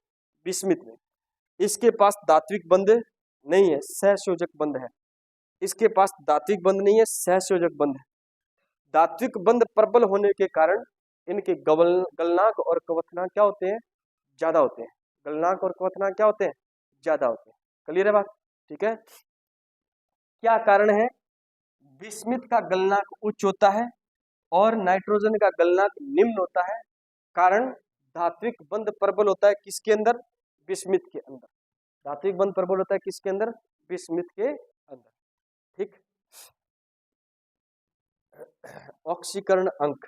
बिस्मिथ में। इसके पास धात्विक बंध नहीं है, सहसंयोजक बंध है। इसके पास धात्विक बंध नहीं है, सहसंयोजक बंध है। धात्विक बंध प्रबल होने के कारण इनके गलनांक और क्वथनांक क्या होते हैं? ज्यादा होते हैं। गलनांक और क्वथनांक क्या होते हैं? ज्यादा होते हैं। क्लियर है बात? ठीक है। क्या कारण है? बिस्मिथ का गलनांक उच्च होता है और नाइट्रोजन का गलनांक निम्न होता है। कारण धात्विक बंध प्रबल होता है किसके अंदर? बिस्मिथ के अंदर। धात्विक बंध प्रबल होता है किसके अंदर? बिस्मिथ के अंदर। ठीक। ऑक्सीकरण अंक,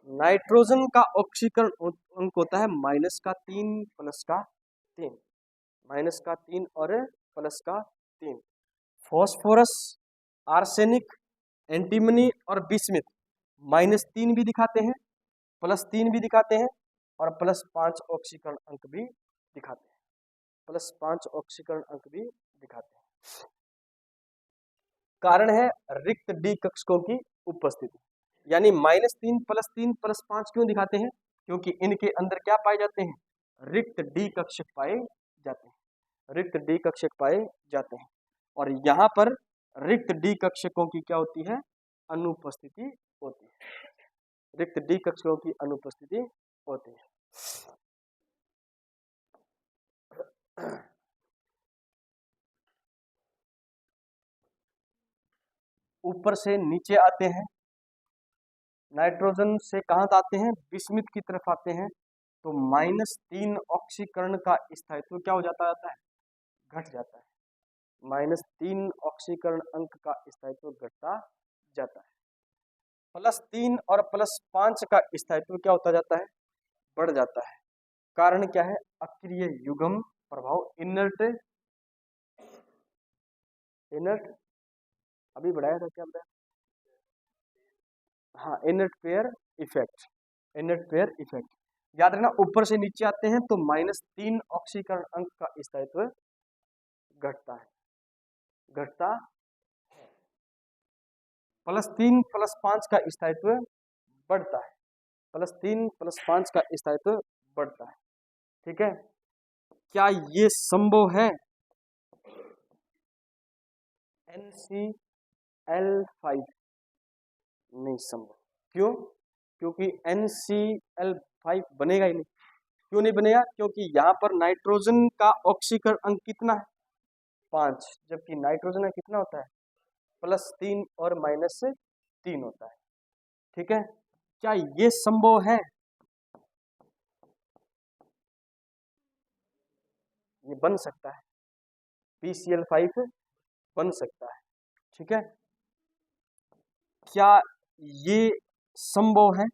नाइट्रोजन का ऑक्सीकरण अंक होता है -3 +3, -3 और +3। फॉस्फोरस, आर्सेनिक, एंटीमनी और बिस्मिथ -3 भी दिखाते हैं, +3 भी दिखाते हैं और +5 ऑक्सीकरण अंक भी दिखाते हैं, +5 ऑक्सीकरण अंक भी दिखाते हैं। कारण है रिक्त डी कक्षकों की उपस्थिति। यानी -3 +3 +5 क्यों दिखाते हैं? क्योंकि इनके अंदर क्या पाए जाते हैं? रिक्त डी कक्षक पाए जाते हैं, रिक्त डी कक्षक पाए जाते हैं। और यहाँ पर रिक्त डी कक्षकों की क्या होती है? अनुपस्थिति होती है, रिक्त डी कक्षकों की अनुपस्थिति होती है। ऊपर से नीचे आते हैं, नाइट्रोजन से कहाँ आते हैं? बिस्मिथ की तरफ आते हैं। तो -3 ऑक्सीकरण का स्थायित्व क्या हो जाता है? घट जाता है। -3 ऑक्सीकरण अंक का स्थायित्व घटता जाता है। +3 और +5 का स्थायित्व क्या होता जाता है? बढ़ जाता है। कारण क्या है? अक्रिय युग्म प्रभाव, इनर्ट, इनर्ट अभी बढ़ाया था क्या बताया? हाँ, inert pair effect, inert pair effect. याद रखना ऊपर से नीचे आते हैं तो -3 ऑक्सीकरण अंक का स्थायित्व घटता है, घटता है। +3 +5 का स्थायित्व बढ़ता है, +3 +5 का स्थायित्व बढ़ता है। ठीक है। क्या ये संभव है? NCl5 नहीं संभव। क्यों? क्योंकि NCl5 बनेगा ही नहीं। क्यों नहीं बनेगा? क्योंकि यहाँ पर नाइट्रोजन का ऑक्सीकरण अंक कितना है? 5, जबकि नाइट्रोजन का कितना होता है? +3 और -3 होता है। ठीक है। क्या ये संभव है? ये बन सकता है, PCl5 बन सकता है। ठीक है। क्या ये संभव है?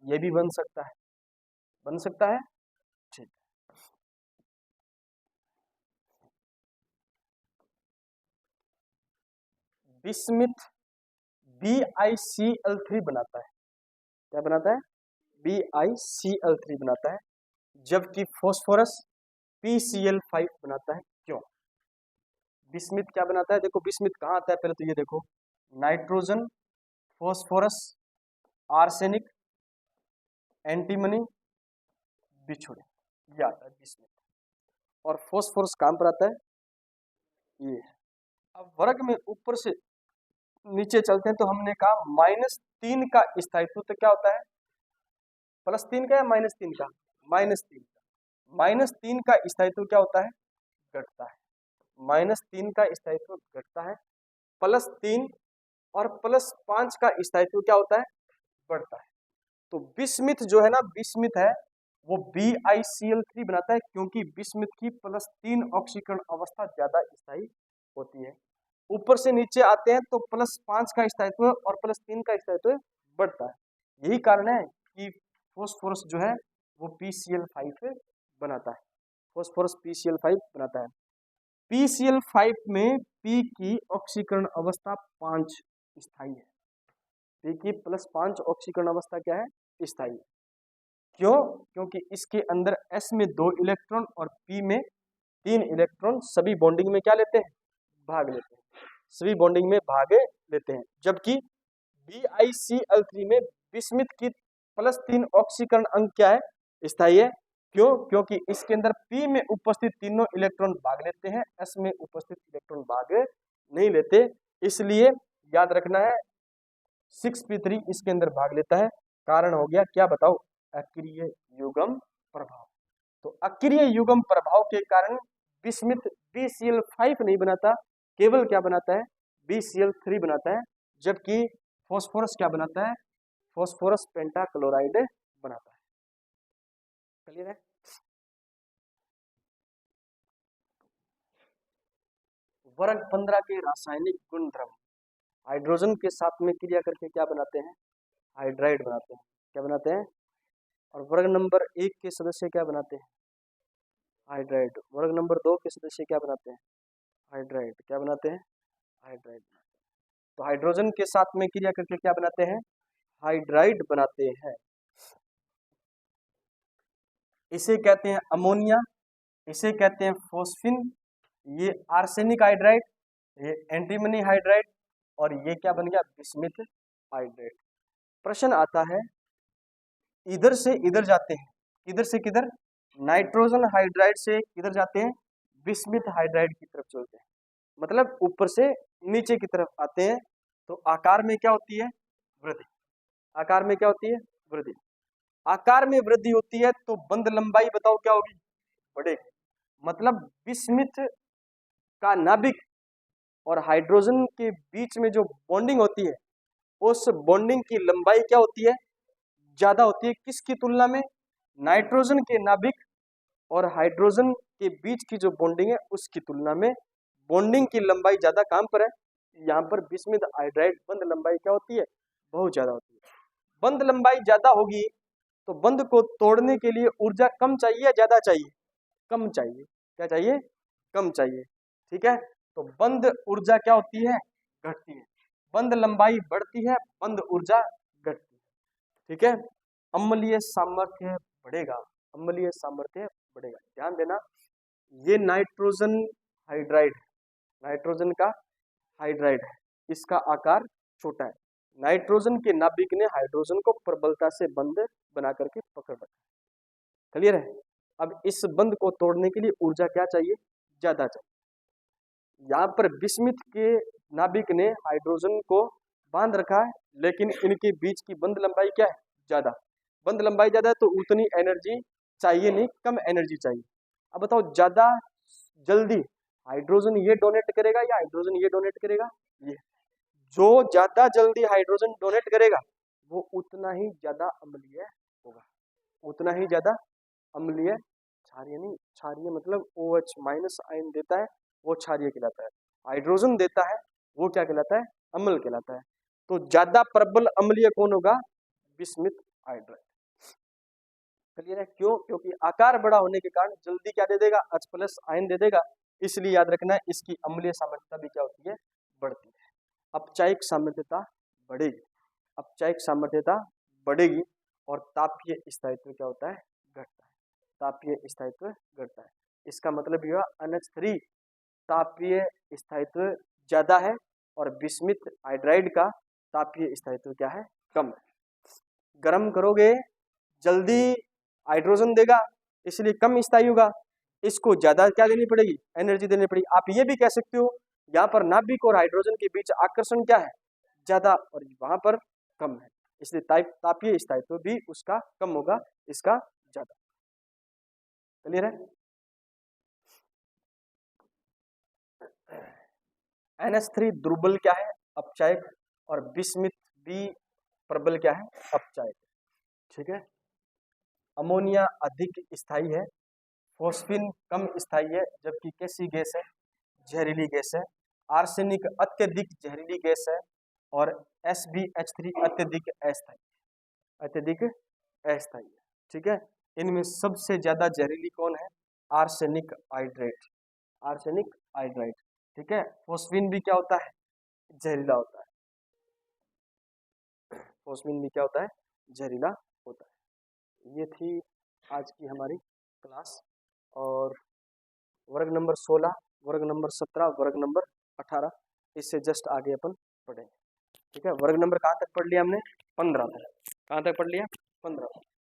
ये भी बन सकता है, बन सकता है। ठीक। बिस्मिथ BiCl3 बनाता है। क्या बनाता है? BiCl3 बनाता है, जबकि फॉस्फोरस PCl5 बनाता है। क्यों? बिस्मिथ क्या बनाता है? देखो बिस्मिथ कहाँ आता है, पहले तो ये देखो, नाइट्रोजन, फॉस्फोरस, आर्सेनिक, एंटीमनी, बिछुड़े, ये आता है बिस्मिथ। और फॉस्फोरस कहाँ पर आता है? ये। अब वर्ग में ऊपर से नीचे चलते हैं तो हमने कहा -3 का स्थायित्व तो क्या होता है? +3 का या -3 का? -3 का। -3 का स्थायित्व क्या होता है? घटता है। -3 का स्थायित्व घटता है। +3 और +5 का स्थायित्व क्या होता है? बढ़ता है। तो बिस्मिथ जो है ना, बिस्मिथ है वो BiCl3 बनाता है, क्योंकि बिस्मिथ की +3 ऑक्सीकरण अवस्था ज्यादा स्थायी होती है। ऊपर से नीचे आते हैं तो +5 का स्थायित्व और +3 का स्थायित्व बढ़ता है। यही कारण है कि फॉस्फोरस जो है वो PCl5 बनाता है, फॉस्फोरस PCl5 बनाता है। PCl5 में P की ऑक्सीकरण अवस्था 5 स्थायी है। पी की +5 ऑक्सीकरण अवस्था क्या है? स्थायी है। क्यों? क्योंकि इसके अंदर S में 2 इलेक्ट्रॉन और P में 3 इलेक्ट्रॉन सभी बॉन्डिंग में क्या लेते हैं? भाग लेते हैं, सभी बॉन्डिंग में भाग लेते हैं। जबकि BiCl3 में बिस्मिथ की +3 ऑक्सीकरण अंक क्या है? स्थायी है। क्यों? क्योंकि इसके अंदर P में उपस्थित तीनों इलेक्ट्रॉन भाग लेते हैं, S में उपस्थित इलेक्ट्रॉन भाग नहीं लेते। इसलिए याद रखना है 6p3 इसके अंदर भाग लेता है। कारण हो गया क्या बताओ? अक्रिय युग्म प्रभाव। तो अक्रिय युग्म प्रभाव के कारण बिस्मिथ BCl5 नहीं बनाता, केवल क्या बनाता है? BCl3 बनाता है। जबकि फास्फोरस क्या बनाता है? फास्फोरस पेंटाक्लोराइड बनाता है। क्लियर है? वर्ग 15 के रासायनिक गुणधर्म। हाइड्रोजन के साथ में क्रिया करके क्या बनाते हैं? हाइड्राइड बनाते हैं। क्या बनाते हैं? और वर्ग नंबर 1 के सदस्य क्या बनाते हैं? हाइड्राइड। वर्ग नंबर 2 के सदस्य क्या बनाते हैं? हाइड्राइड। क्या बनाते हैं? हाइड्राइड। तो हाइड्रोजन के साथ में क्रिया करके क्या बनाते हैं? हाइड्राइड बनाते हैं। इसे कहते हैं अमोनिया, इसे कहते हैं फोस्फिन, ये आर्सेनिक हाइड्राइड, ये एंटीमनी हाइड्राइड, और ये क्या बन गया? Bismuth hydride. प्रश्न आता है, इधर से इधर जाते हैं, किधर से किधर? नाइट्रोजन हाइड्राइड से किधर जाते हैं? बिस्मिथ हाइड्राइड की तरफ चलते हैं। मतलब ऊपर से नीचे की तरफ आते हैं। तो आकार में क्या होती है? वृद्धि। आकार में क्या होती है? वृद्धि। आकार में वृद्धि होती है तो बंध लंबाई बताओ क्या होगी? बढ़ेगी। मतलब बिस्मिथ का नाभिक और हाइड्रोजन के बीच में जो बॉन्डिंग होती है, उस बॉन्डिंग की लंबाई क्या होती है? ज्यादा होती है। किसकी तुलना में? नाइट्रोजन के नाभिक और हाइड्रोजन के बीच की जो बॉन्डिंग है उसकी तुलना में बॉन्डिंग की लंबाई ज्यादा। कहां पर है? यहाँ पर बिस्मिथ हाइड्राइड बंध लंबाई क्या होती है? बहुत ज्यादा होती है। बंध लंबाई ज्यादा होगी तो बंध को तोड़ने के लिए ऊर्जा कम चाहिए या ज्यादा चाहिए? कम चाहिए। क्या चाहिए? कम चाहिए। ठीक है, तो बंध ऊर्जा क्या होती है? घटती है। बंध लंबाई बढ़ती है, बंध ऊर्जा घटती है। ठीक है, अम्लीय सामर्थ्य बढ़ेगा, अम्लीय सामर्थ्य बढ़ेगा। ध्यान देना, ये नाइट्रोजन हाइड्राइड, नाइट्रोजन का हाइड्राइड है, इसका आकार छोटा है। नाइट्रोजन के नाभिक ने हाइड्रोजन को प्रबलता से बंध बना करके पकड़ रखा है। क्लियर है? अब इस बंध को तोड़ने के लिए ऊर्जा क्या चाहिए? ज्यादा चाहिए। यहाँ पर बिस्मिथ के नाभिक ने हाइड्रोजन को बांध रखा है, लेकिन इनके बीच की बंध लंबाई क्या है? ज्यादा। बंध लंबाई ज्यादा है तो उतनी एनर्जी चाहिए नहीं, कम एनर्जी चाहिए। अब बताओ ज्यादा जल्दी हाइड्रोजन ये डोनेट करेगा या हाइड्रोजन ये डोनेट करेगा? ये जो ज्यादा जल्दी हाइड्रोजन डोनेट करेगा वो उतना ही ज्यादा अम्लीय होगा, उतना ही ज्यादा अम्लीय। क्षारीय नहीं, क्षारीय मतलब OH- आयन देता है वो क्षारीय कहलाता है। हाइड्रोजन देता है वो क्या कहलाता है? अम्ल कहलाता है। तो ज्यादा प्रबल अम्लीय कौन होगा? Bismuth hydride. क्लियर है? क्यों? क्योंकि आकार बड़ा होने के कारण जल्दी क्या दे देगा? H+ आयन दे देगा। इसलिए याद रखना है इसकी अम्लीय सामर्थ्यता भी क्या होती है? बढ़ती है। अपचायिक सामर्थ्यता बढ़ेगी, अपचायिक सामर्थ्यता बढ़ेगी, और तापीय स्थायित्व क्या होता है? घटता है। तापीय स्थायित्व घटता है। इसका मतलब यह NH3 तापीय स्थायित्व ज्यादा है और बिस्मिथ हाइड्राइड का तापीय स्थायित्व क्या है? कम है। गर्म करोगे जल्दी हाइड्रोजन देगा, इसलिए कम स्थायी होगा। इसको ज्यादा क्या देनी पड़ेगी? एनर्जी देनी पड़ेगी। आप ये भी कह सकते हो यहाँ पर नाभिक और हाइड्रोजन के बीच आकर्षण क्या है? ज्यादा, और वहां पर कम है, इसलिए तापीय स्थायित्व भी उसका कम होगा, इसका ज्यादा। क्लियर है? NH3 दुर्बल क्या है? अपचायक, और बिस्मिथ भी प्रबल क्या है? अपचायक। ठीक है, अमोनिया अधिक स्थायी है, फोस्फिन कम स्थायी है, जबकि कैसी गैस है? जहरीली गैस है। आर्सेनिक अत्यधिक जहरीली गैस है, और SbH3 अत्यधिक अस्थायी, अत्यधिक अस्थायी है। ठीक है, इनमें सबसे ज्यादा जहरीली कौन है? Arsenic hydrate, arsenic hydride. ठीक है, फोस्फिन भी क्या होता है? जहरीला होता है। ओस्मिन भी क्या होता है, जहरीला होता है। ये थी आज की हमारी क्लास, और वर्ग नंबर 16, वर्ग नंबर 17, वर्ग नंबर 18 इससे जस्ट आगे अपन पढ़ेंगे। ठीक है, वर्ग नंबर कहाँ तक पढ़ लिया हमने, 15 तक। कहाँ तक पढ़ लिया, 15 तक।